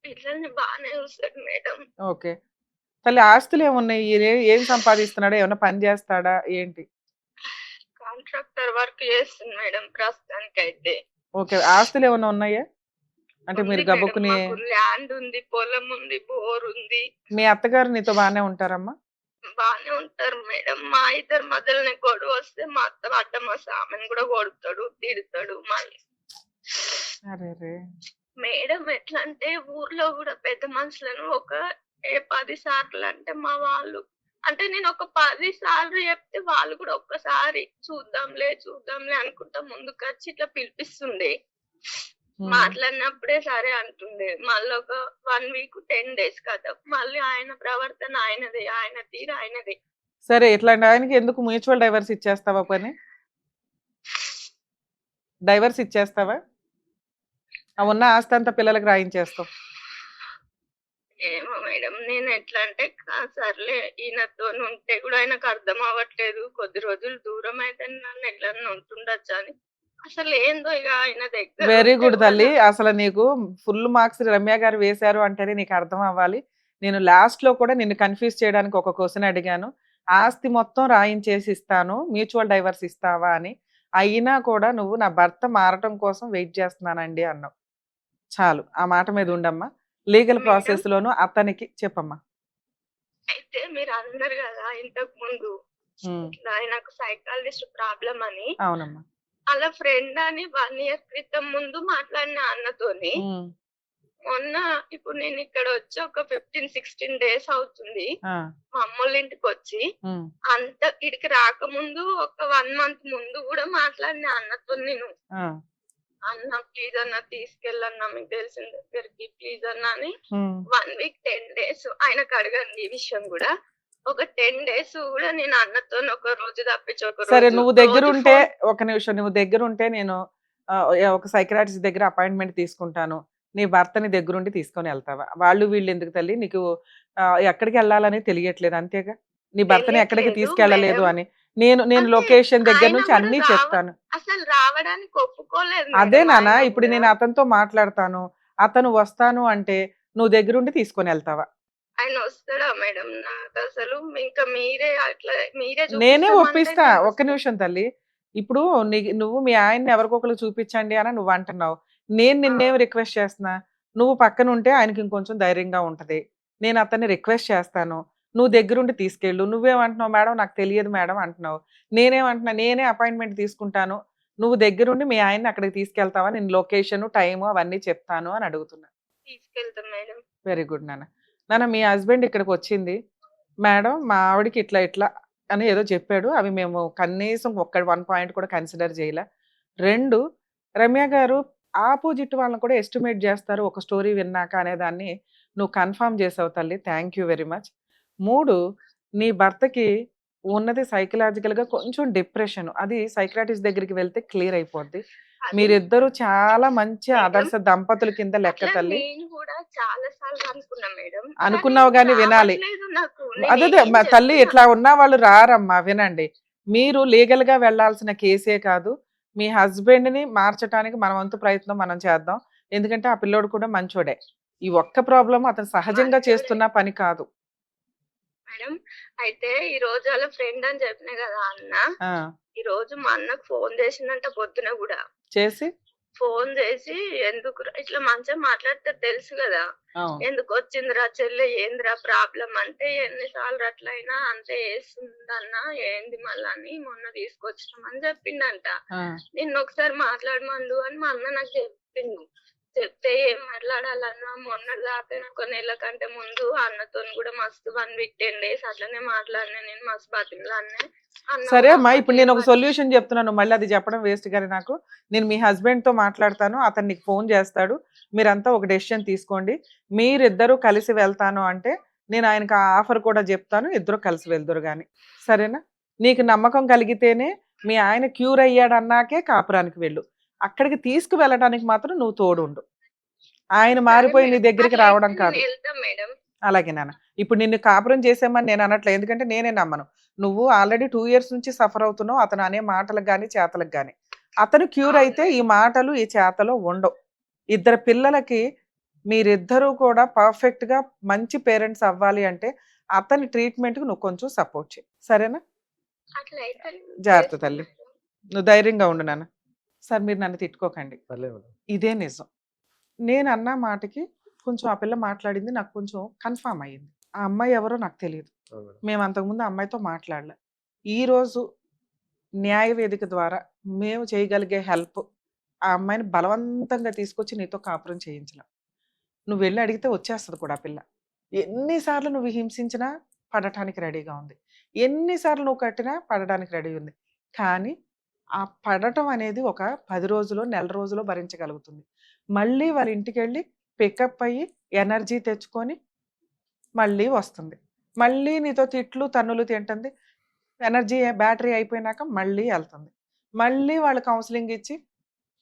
పిల్లల్ని బాగానే చూస్తాడు మేడం. ఓకే తల్లి. ఆస్తులు ఏమున్నాయి? ఏం సంపాదిస్తున్నాడా? ఏమన్నా పని చేస్తాడా ఏంటి? కాంట్రాక్టర్ వర్క్ చేస్తుంది మేడం ప్రస్తుతానికి అయితే. ఓకే, ఆస్తులు ఏమన్నా ఉన్నాయా? అంటే మీరు గబుక్కుని. ల్యాండ్ ఉంది, పొలం ఉంది, బోర్ ఉంది. మీ అత్తగారు నీతో బాగానే ఉంటారమ్మా? బాగానే ఉంటారు మేడం. మా ఇద్దరు మధ్యలోనే గొడవ వస్తే మా అత్త అడ్డం వస్తే ఆమెను కూడా కొడతాడు, తిడతాడు మళ్ళీ. మేడం ఎట్లా అంటే ఊర్లో కూడా పెద్ద మనుషులను ఒక 10 సార్లు అంటే మా వాళ్ళు అంటే నేను ఒక 10 సార్లు చెప్తే వాళ్ళు కూడా ఒక్కసారి చూద్దాంలే అనుకుంటా ముందుకు వచ్చి ఇట్లా పిలిపిస్తుండే. మాట్లాడినప్పుడే సరే అంటుండే. మళ్ళీ ఒక 1 వీక్ 10 డేస్ కదా, మళ్ళీ ఆయన ప్రవర్తన ఆయనదే, ఆయన తీరు ఆయనదే. సరే, ఇట్లాంటి ఆయనకి ఎందుకు మ్యూచువల్ డైవర్స్ ఇచ్చేస్తావా? డైవర్స్ ఇచ్చేస్తావా? ఉన్న ఆస్తి అంతా పిల్లలకి రాయించేస్తావు. ఏమో మేడం, నేను ఎట్లా అంటే సర్లే ఈయనతో ఉంటే కూడా ఆయనకు అర్థం అవ్వట్లేదు, కొద్ది రోజులు దూరం అయితే నన్ను ఎట్లా ఉంటుండొచ్చు అని. అసలు ఏందో ఇక ఆయన దగ్గర. వెరీ గుడ్ తల్లి. అసలు నీకు ఫుల్ మార్క్స్ రమ్య గారు వేశారు అంటేనే నీకు అర్థం అవ్వాలి. నేను లాస్ట్ లో కూడా నిన్ను కన్ఫ్యూజ్ చేయడానికి ఒక క్వశ్చన్ అడిగాను. ఆస్తి మొత్తం రాయించేసి ఇస్తాను, మ్యూచువల్ డైవర్స్ ఇస్తావా అని. అయినా కూడా నువ్వు నా భర్త మారటం కోసం వెయిట్ చేస్తున్నానండి అన్నావు. చాలు, ఆ మాట మీద ఉండమ్మా. లీగల్ ప్రాసెస్ లోను అతనికి చెప్పమ్మా. అయితే మీరు అన్నారు కదా ఇంతకు ముందు ఆయనకు సైకాలజిస్ట్ ప్రాబ్లం అని. అవునమ్మా. అలా ఫ్రెండ్ అని 1 ఇయర్ క్రితం ముందు మాట్లాడిన అన్నతోని మొన్న ఇప్పుడు నేను ఇక్కడ వచ్చి ఒక 15-16 డేస్ అవుతుంది. మా అమ్మోళ్ళ ఇంటికి వచ్చి అంత ఇడికి రాకముందు ఒక 1 మంత్ ముందు కూడా మాట్లాడిన అన్నతో నేను. అన్న ప్లీజ్ అన్న తీసుకెళ్ళన్నా మీకు తెలిసిన దగ్గరికి ప్లీజ్ అన్న అని 1 వీక్ 10 డేస్ ఆయనకు అడగండి ఈ విషయం కూడా. ఒక 10 డేస్ కూడా నేను అన్నతో ఒక రోజు తప్పించి ఒక రోజు. సరే, నువ్వు దగ్గర ఉంటే ఒక నిమిషం, నువ్వు దగ్గర ఉంటే నేను ఒక సైకియాట్రిస్ట్ దగ్గర అపాయింట్మెంట్ తీసుకుంటాను, నీ భర్తని దగ్గరుండి తీసుకొని వెళ్తావా? వాళ్ళు వీళ్ళు ఎందుకు తల్లి, నీకు ఎక్కడికి వెళ్ళాలని తెలియట్లేదు అంతేగా? నీ భర్తని ఎక్కడికి తెలియట్లేదు తీసుకెళ్ళలేదు మేడం. అని. నేను నేను అంటే లొకేషన్ దగ్గర ఆయన నుంచి కూడా అన్నీ చెప్తాను. అసలు రావడానికి ఒప్పుకోలేదు అదే మేడం నాన్న, ఆయన ఇప్పుడు కూడా. నేను అతనితో మాట్లాడతాను. అతను వస్తాను అంటే నువ్వు దగ్గరుండి తీసుకొనెళ్తావా? ఆయన వస్తాడా మేడం? నాకసలు ఇంకా మీరే నేనే చూపిస్తామంటే ఒప్పిస్తా. నేను ఒక్క నిమిషం తల్లి. ఇప్పుడు నువ్వు మీ ఆయన్ని ఎవరికొకళ్ళకి చూపించండి అని నువ్వంటున్నావు. నేను ఆ! నిన్నేమి రిక్వెస్ట్ చేస్తున్నా? నువ్వు పక్కనుంటే ఆయనకి ఇంకొంచెం ధైర్యంగా ఉంటది. నేను అతన్ని రిక్వెస్ట్ చేస్తాను. నువ్వు దగ్గరుండి తీసుకెళ్ళు. నువ్వేమంటున్నావు? మేడం నాకు తెలియదు మేడం అంటున్నావు. నేనేమంటున్నా? నేనే అపాయింట్‌మెంట్ తీసుకుంటాను. నువ్వు దగ్గరుండి మీ ఆయన్ని అక్కడికి తీసుకెళ్తావా? నేను లొకేషను, టైము అవన్నీ చెప్తాను అని అడుగుతున్నా. తీసుకెళ్తాం మేడం. వెరీ గుడ్ నాన్న. నాన్న మీ హస్బెండ్ ఇక్కడికొచ్చింది. మేడం మా ఆవిడకి ఇట్లా ఇట్లా అని ఏదో చెప్పాడు. అవి మేము కనీసం 1 పాయింట్ కూడా కన్సిడర్ చేయలే. 2 రమ్య గారు ఆపోజిట్ వాళ్ళని కూడా ఎస్టిమేట్ చేస్తారు ఒక స్టోరీ విన్నాక అనేదాన్ని నువ్వు కన్ఫర్మ్ చేసావు తల్లి. Thank you very much. 3 నీ భర్తకి ఉన్నది సైకలాజికల్‌గా కొంచెం డిప్రెషన్. అది సైకియాట్రిస్ట్ దగ్గరికి వెళ్తే క్లియర్ అయిపోద్ది. అది మీరిద్దరూ చాలా మంచి మేడం, ఆదర్శ దంపతుల కింద లెక్క అట్లా తల్లి. నేను కూడా చాలా సార్లు అనుకున్నా మేడం. కానీ అనుకున్నావు గాని వినాలి. రావట్లేదు నాకు. అదే నేనేం తల్లి, చెప్పినా ఇట్లా ఉన్న వాళ్ళు రారమ్మా. వినండి. మీరు లీగల్ గా వెళ్లాల్సిన కేసే కాదు. మీ హస్బెండ్ ని మార్చడానికి మన వంతు ప్రయత్నం మనం చేద్దాం. ఎందుకంటే ఆ పిల్లోడు కూడా మంచోడే. ఈ ఒక్క ప్రాబ్లం అతను సహజంగా మంచోడే చేస్తున్న పని కాదు. మేడం. అయితే ఈ రోజు వాళ్ళ ఫ్రెండ్ అని చెప్పిన కదా అన్న. ఆ ఈ రోజు మా అన్నకు ఫోన్ చేసిందంట పొద్దున కూడా. చేసి ఫోన్ చేసి ఎందుకురా ఇట్లా మంచిగా మాట్లాడితే తెలుసు కదా. అవును. ఎందుకు వచ్చిందిరా చెల్లె, ఏందిరా ప్రాబ్లం అంటే, ఎన్నిసార్లు అట్లయినా అంతే చేస్తుందన్న, ఏంది మళ్ళా అని మొన్న తీసుకొచ్చినాం అని చెప్పిండంట. ఆ, నిన్న ఒకసారి మాట్లాడమండు అని మా అన్న నాకు చెప్పిండు. చెప్తే ఏం మాట్లాడాలన్నా మొన్నటి దాకా ఒక నెల కంటే ముందు అన్నతోని కూడా మస్తు 1 వీక్ 10 డేస్ అట్లనే మాట్లాడినా, నేను మస్తు బతిమలాడినా. అన్న సరే కూడా అమ్మా, ఇప్పుడు అప్పట్లో నేను ఒక ఏం సొల్యూషన్ చెప్తున్నాను. మళ్ళీ అది చెప్పడం వేస్ట్ గానీ నాకు. నేను మీ హస్బెండ్ తో మాట్లాడతాను. అతను నీకు ఫోన్ చేస్తాడు. మీరంతా ఒక డెసిషన్ తీసుకోండి. మీరిద్దరూ కలిసి వెళ్తాను అంటే నేను ఆయనకు ఆ ఆఫర్ కూడా చెప్తాను. ఇద్దరు కలిసి వెళ్దురు గాని. సరేనా? నీకు నమ్మకం కలిగితేనే మీ ఆయన క్యూర్ అయ్యాడు అన్నాకే కాపురానికి వెళ్ళు. అక్కడికి తీసుకువెళ్ళడానికి మాత్రం నువ్వు తోడుండు. ఆయన సరే మారిపోయి నీ మేడం. దగ్గరికి అట్లయితే రావడం నేను కాదు. వెళ్తా మేడం. అలాగే నాన్న. ఇప్పుడు నిన్ను కాపురం చేసేమని నేను అనట్లేదు. ఎందుకంటే నేనే నమ్మను. నువ్వు ఆల్రెడీ 2 ఇయర్స్ నుంచి సఫర్ అవుతున్నావు. అతను అనే మాటలకు గాని, చేతలకు గాని. అతను క్యూర్ అవును అయితే ఈ మేడం. మాటలు, ఈ చేతలు ఉండవు. ఇద్దరు పిల్లలకి మీరిద్దరూ కూడా పర్ఫెక్ట్‌గా మంచి పేరెంట్స్ అవ్వాలి అంటే అతని ట్రీట్‌మెంట్‌కి నువ్వు కొంచెం సపోర్ట్ చెయి. సరేనా? అట్లయితే జాగ్రత్త చేస్తా తల్లి. మేడం. నువ్వు ధైర్యంగా ఉండు నాన్న. సార్ మీరు నన్ను తిట్టుకోకండి. పర్లేదు మేడం. ఇదే నిజం. నేను అన్న మాటకి కొంచెం ఆ పిల్ల మాట్లాడింది నాకు కొంచెం కన్ఫర్మ్ అయ్యింది. ఆ అమ్మాయి ఎవరో నాకు తెలియదు. అవును మేడం. మేము అంతకుముందు ఆ అమ్మాయితో మాట్లాడలే. ఈరోజు న్యాయ వేదిక ద్వారా మేము చేయగలిగే హెల్ప్ ఆ అమ్మాయిని బలవంతంగా తీసుకొచ్చి నీతో కాపురం చేయించలేం. నువ్వు వెళ్ళి అడిగితే వచ్చేస్తుంది కూడా ఆ పిల్ల. ఎన్నిసార్లు నువ్వు హింసించినా పడటానికి రెడీగా ఉంది. ఎన్నిసార్లు నువ్వు కట్టినా పడడానికి రెడీ ఉంది. కానీ ఆ పడటం అనేది ఒక 10 రోజులో, నెల రోజులో భరించగలుగుతుంది. మళ్ళీ వాళ్ళ ఇంటికెళ్ళి పికప్ అయ్యి ఎనర్జీ తెచ్చుకొని మళ్ళీ వస్తుంది. మళ్ళీ నీతో తిట్లు, తన్నులు తింటుంది. ఎనర్జీ బ్యాటరీ అయిపోయినాక మళ్ళీ ఎళ్తుంది. మళ్ళీ వాళ్ళు కౌన్సెలింగ్ ఇచ్చి,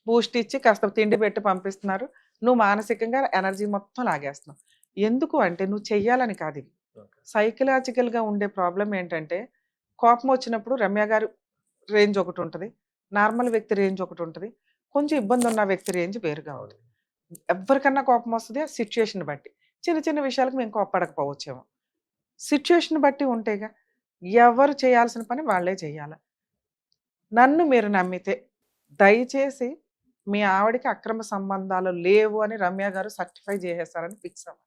బూస్ట్ ఇచ్చి కాస్త తిండి పెట్టి పంపిస్తున్నారు. నువ్వు మానసికంగా ఎనర్జీ మొత్తం లాగేస్తున్నావు. ఎందుకు అంటే నువ్వు చెయ్యాలని కాదిది. ఓకే. సైకలాజికల్‌గా ఉండే ప్రాబ్లమ్ ఏంటంటే, కోపం వచ్చినప్పుడు రమ్య గారు రేంజ్ ఒకటుంటది. నార్మల్ వ్యక్తి రేంజ్ ఒకటుంటది. కొంచెం ఇబ్బందున్న వ్యక్తి రేంజ్ వేరుగా అవును. ఉంటది. ఎవ్వరికన్నా కోపం వస్తది. ఆ సిట్యుయేషన్ బట్టి. చిన్న చిన్న విషయాలకు మేము కోప్పడకపోవచ్చేమో. సిట్యుయేషన్ బట్టి ఉంటేగా. ఎవరు చేయాల్సిన పని వాళ్ళే చేయాల. నన్ను మీరు నమ్మితే దయచేసి మీ ఆవిడకి అక్రమ సంబంధాలు లేవు అని రమ్య గారు సర్టిఫై చేసేసారని ఫిక్స్ అవ్వండి.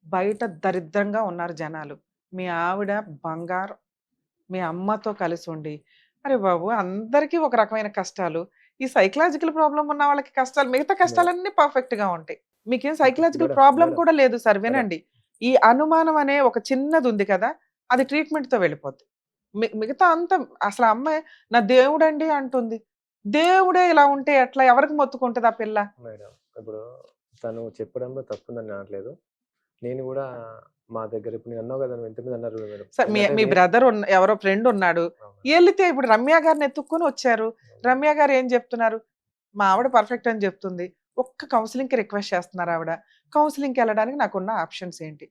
బయట దరిద్రంగా ఉన్నారు జనాలు. మీ ఆవిడ బంగారం. మీ అమ్మతో కలిసి ఉండి, అరే బాబు! అందరికీ ఒక రకమైన కష్టాలు. ఈ సైకలాజికల్ ప్రాబ్లమ్ ఉన్న వాళ్ళకి కష్టాలు, మిగతా మేడం. కష్టాలన్నీ పర్ఫెక్ట్‌గా ఉంటాయి. మీకేం సైకలాజికల్ మేడం. Problem madam. కూడా లేదు సార్. మేడం. వినండి. ఈ అనుమానం అనే ఒక చిన్నది ఉంది కదా! అది ట్రీట్మెంట్‌తో వెళ్ళిపోద్ది. మిగతా అంతా అసలు ఆ అమ్మాయి నా దేవుడండి అంటుంది. దేవుడే ఇలా ఉంటే ఎట్లా? ఎవరికి మొత్తుకుంటది ఆ పిల్ల? మేడం. ఇప్పుడు తను చెప్పడంలో తప్పుందని నేను అనట్లేదు. నేను గూడా మా దగ్గర ఇప్పుడు నేను అన్నావు గదా! నువ్వు ఇంతకుముందు అన్నారు చూడు మేడం. మీ ఏందంటే మీ బ్రదర్ ఎవరో ఫ్రెండ్ ఉన్నాడు. అవును. ఎళ్ళితే ఇప్పుడు రమ్య గారిని ఎత్తుక్కొని వచ్చారు. అవును. రమ్య గారు ఏం చెప్తున్నారు? మా ఆవిడ పర్ఫెక్ట్ అని చెప్తుంది. ఒక్క కౌన్సెలింగ్‌కి రిక్వెస్ట్ చేస్తున్నారు ఆవిడ. కౌన్సెలింగ్‌కి వెళ్ళడానికి నాకున్న ఆప్షన్స్ ఏంటి?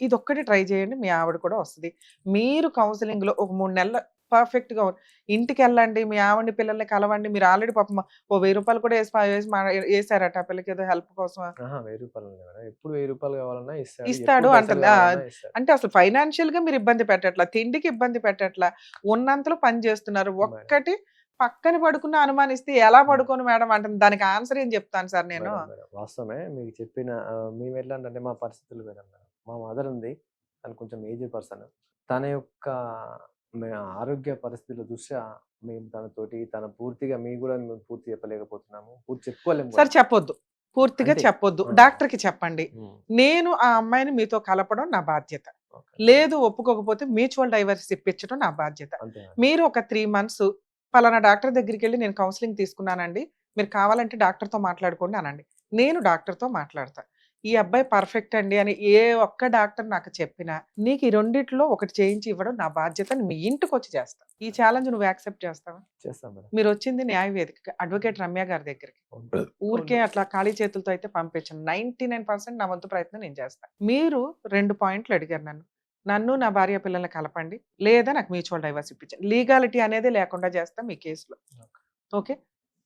ఇదొక్కటి ట్రై చేయండి. మీ ఆవిడ కూడా వస్తది. మీరు కౌన్సెలింగ్‌లో ఒక 3 నెలలు పర్ఫెక్ట్‌గా ఇంటికెళ్ళండి. మీ ఆవిడని, పిల్లల్ని కలవండి. మీరు ఆల్రెడీ పాపం ఓ రూ. 1000 కూడా ఏసారట ఆ పిల్లకి ఏదో హెల్ప్ కోసం. ఆహా! రూ. 1000 మేడం. ఎప్పుడు రూ. 1000 కావాలన్నా ఇస్తాడు. ఇస్తాడు ఎప్పుడు పైసలు అంటుంది. కావాలన్నా ఇస్తాడు. అంటే అసలు ఫైనాన్షియల్‌గా మీరు ఇబ్బంది పెట్టట్లా. తిండికి ఇబ్బంది పెట్టట్లా. ఉన్నంతలో పని చేస్తున్నారు. మేడం. ఒక్కటి పక్కన పడుకున్న అనుమానిస్తే ఎలా హ్మ్. పడుకోను మేడం అంటుంది. దానికి ఆన్సర్ ఏం చెప్తాను సార్ నేను? మేడం. వాస్తవమే మీకు చెప్పిన మేమెట్లా అంటే మా పరిస్థితులు వేరే మేడం. మా మదర్ ఉంది. తను కొంచెం ఏజ్డ్ పర్సన్. తన యొక్క మే ఆరోగ్య పరిస్థితుల దృష్ట్యా మేము తనతోటి పూర్తిగా మీకు కూడా మేము పూర్తి చెప్పలేకపోతున్నాము. పూర్తి చెప్పుకోలేము సార్ కూడా. చెప్పొద్దు. పూర్తిగా అంటే చెప్పొద్దు. ఆ! డాక్టర్‌కి చెప్పండి. హ్మ్. నేను ఆ అమ్మాయిని మీతో కలపడం నా బాధ్యత. ఓకే. లేదు ఒప్పుకోకపోతే మ్యూచువల్ డైవర్స్ ఇప్పించడం నా బాధ్యత. అంతే మేడం. మీరు ఒక 3 మంత్స్ పలానా డాక్టర్ దగ్గరికెళ్ళి నేను కౌన్సెలింగ్ తీసుకున్నానండి. మీరు కావాలంటే డాక్టర్‌తో మాట్లాడుకోండి అనండి. నేను డాక్టర్‌తో మాట్లాడతా. ఈ అబ్బాయి పర్ఫెక్ట్ అండి అని ఏ ఒక్క డాక్టర్ నాకు చెప్పినా, నీకు ఈ రెండిట్లో ఒకటి చేయించి ఇవ్వడం నా బాధ్యత అని మీ ఇంటికొచ్చి చేస్తా. ఈ ఛాలెంజ్ నువ్వు యాక్సెప్ట్ చేస్తావా? చేస్తాం మేడం. మీరొచ్చింది న్యాయ వేదికకి. అడ్వకేట్ రమ్య గారి దగ్గరికి. అవును. ఊరికే అవును. అట్లా ఖాళీ చేతులతో అయితే పంపించను. 99% నా వంతు ప్రయత్నం నేను చేస్తా. మీరు 2 పాయింట్లు అడిగారు నన్ను. నన్ను, నా భార్య పిల్లల్ని కలపండి. లేదా నాకు మ్యూచువల్ డైవర్స్ ఇప్పించండి. లీగాలిటీ అనేదే లేకుండా చేస్తా మీ కేస్‌లో. ఓకే.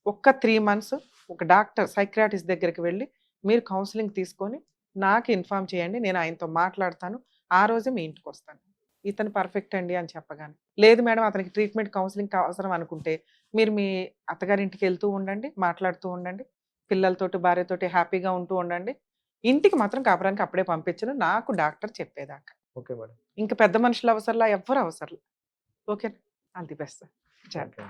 ఒక్క 3 మంత్స్ ఒక డాక్టర్ సైకియాట్రిస్ట్ దగ్గరికి వెళ్లి మీరు కౌన్సెలింగ్ తీసుకొని నాకు ఇన్ఫార్మ్ చేయండి. నేను ఆయనతో మాట్లాడతాను. ఆ రోజే మీ ఇంటికొస్తాను. ఇతను పర్ఫెక్ట్ అండి అని చెప్పగానే. లేదు మేడం అతనికి ట్రీట్మెంట్ కౌన్సెలింగ్ అవసరం అనుకుంటే మీరు మీ అత్తగారింటికి వెళ్తూ ఉండండి. మాట్లాడుతూ ఉండండి. పిల్లలతోటి, భార్యతోటి హ్యాపీగా ఉంటూ ఉండండి. ఇంటికి మాత్రం కాపురానికి అప్పుడే పంపించను. నాకు డాక్టర్ చెప్పేదాకా. Okay madam. ఇంక పెద్ద మనుషులు అవసరంలా, ఎవ్వరు అవసరంలా. ఓకేనా? All the best. ఓకే.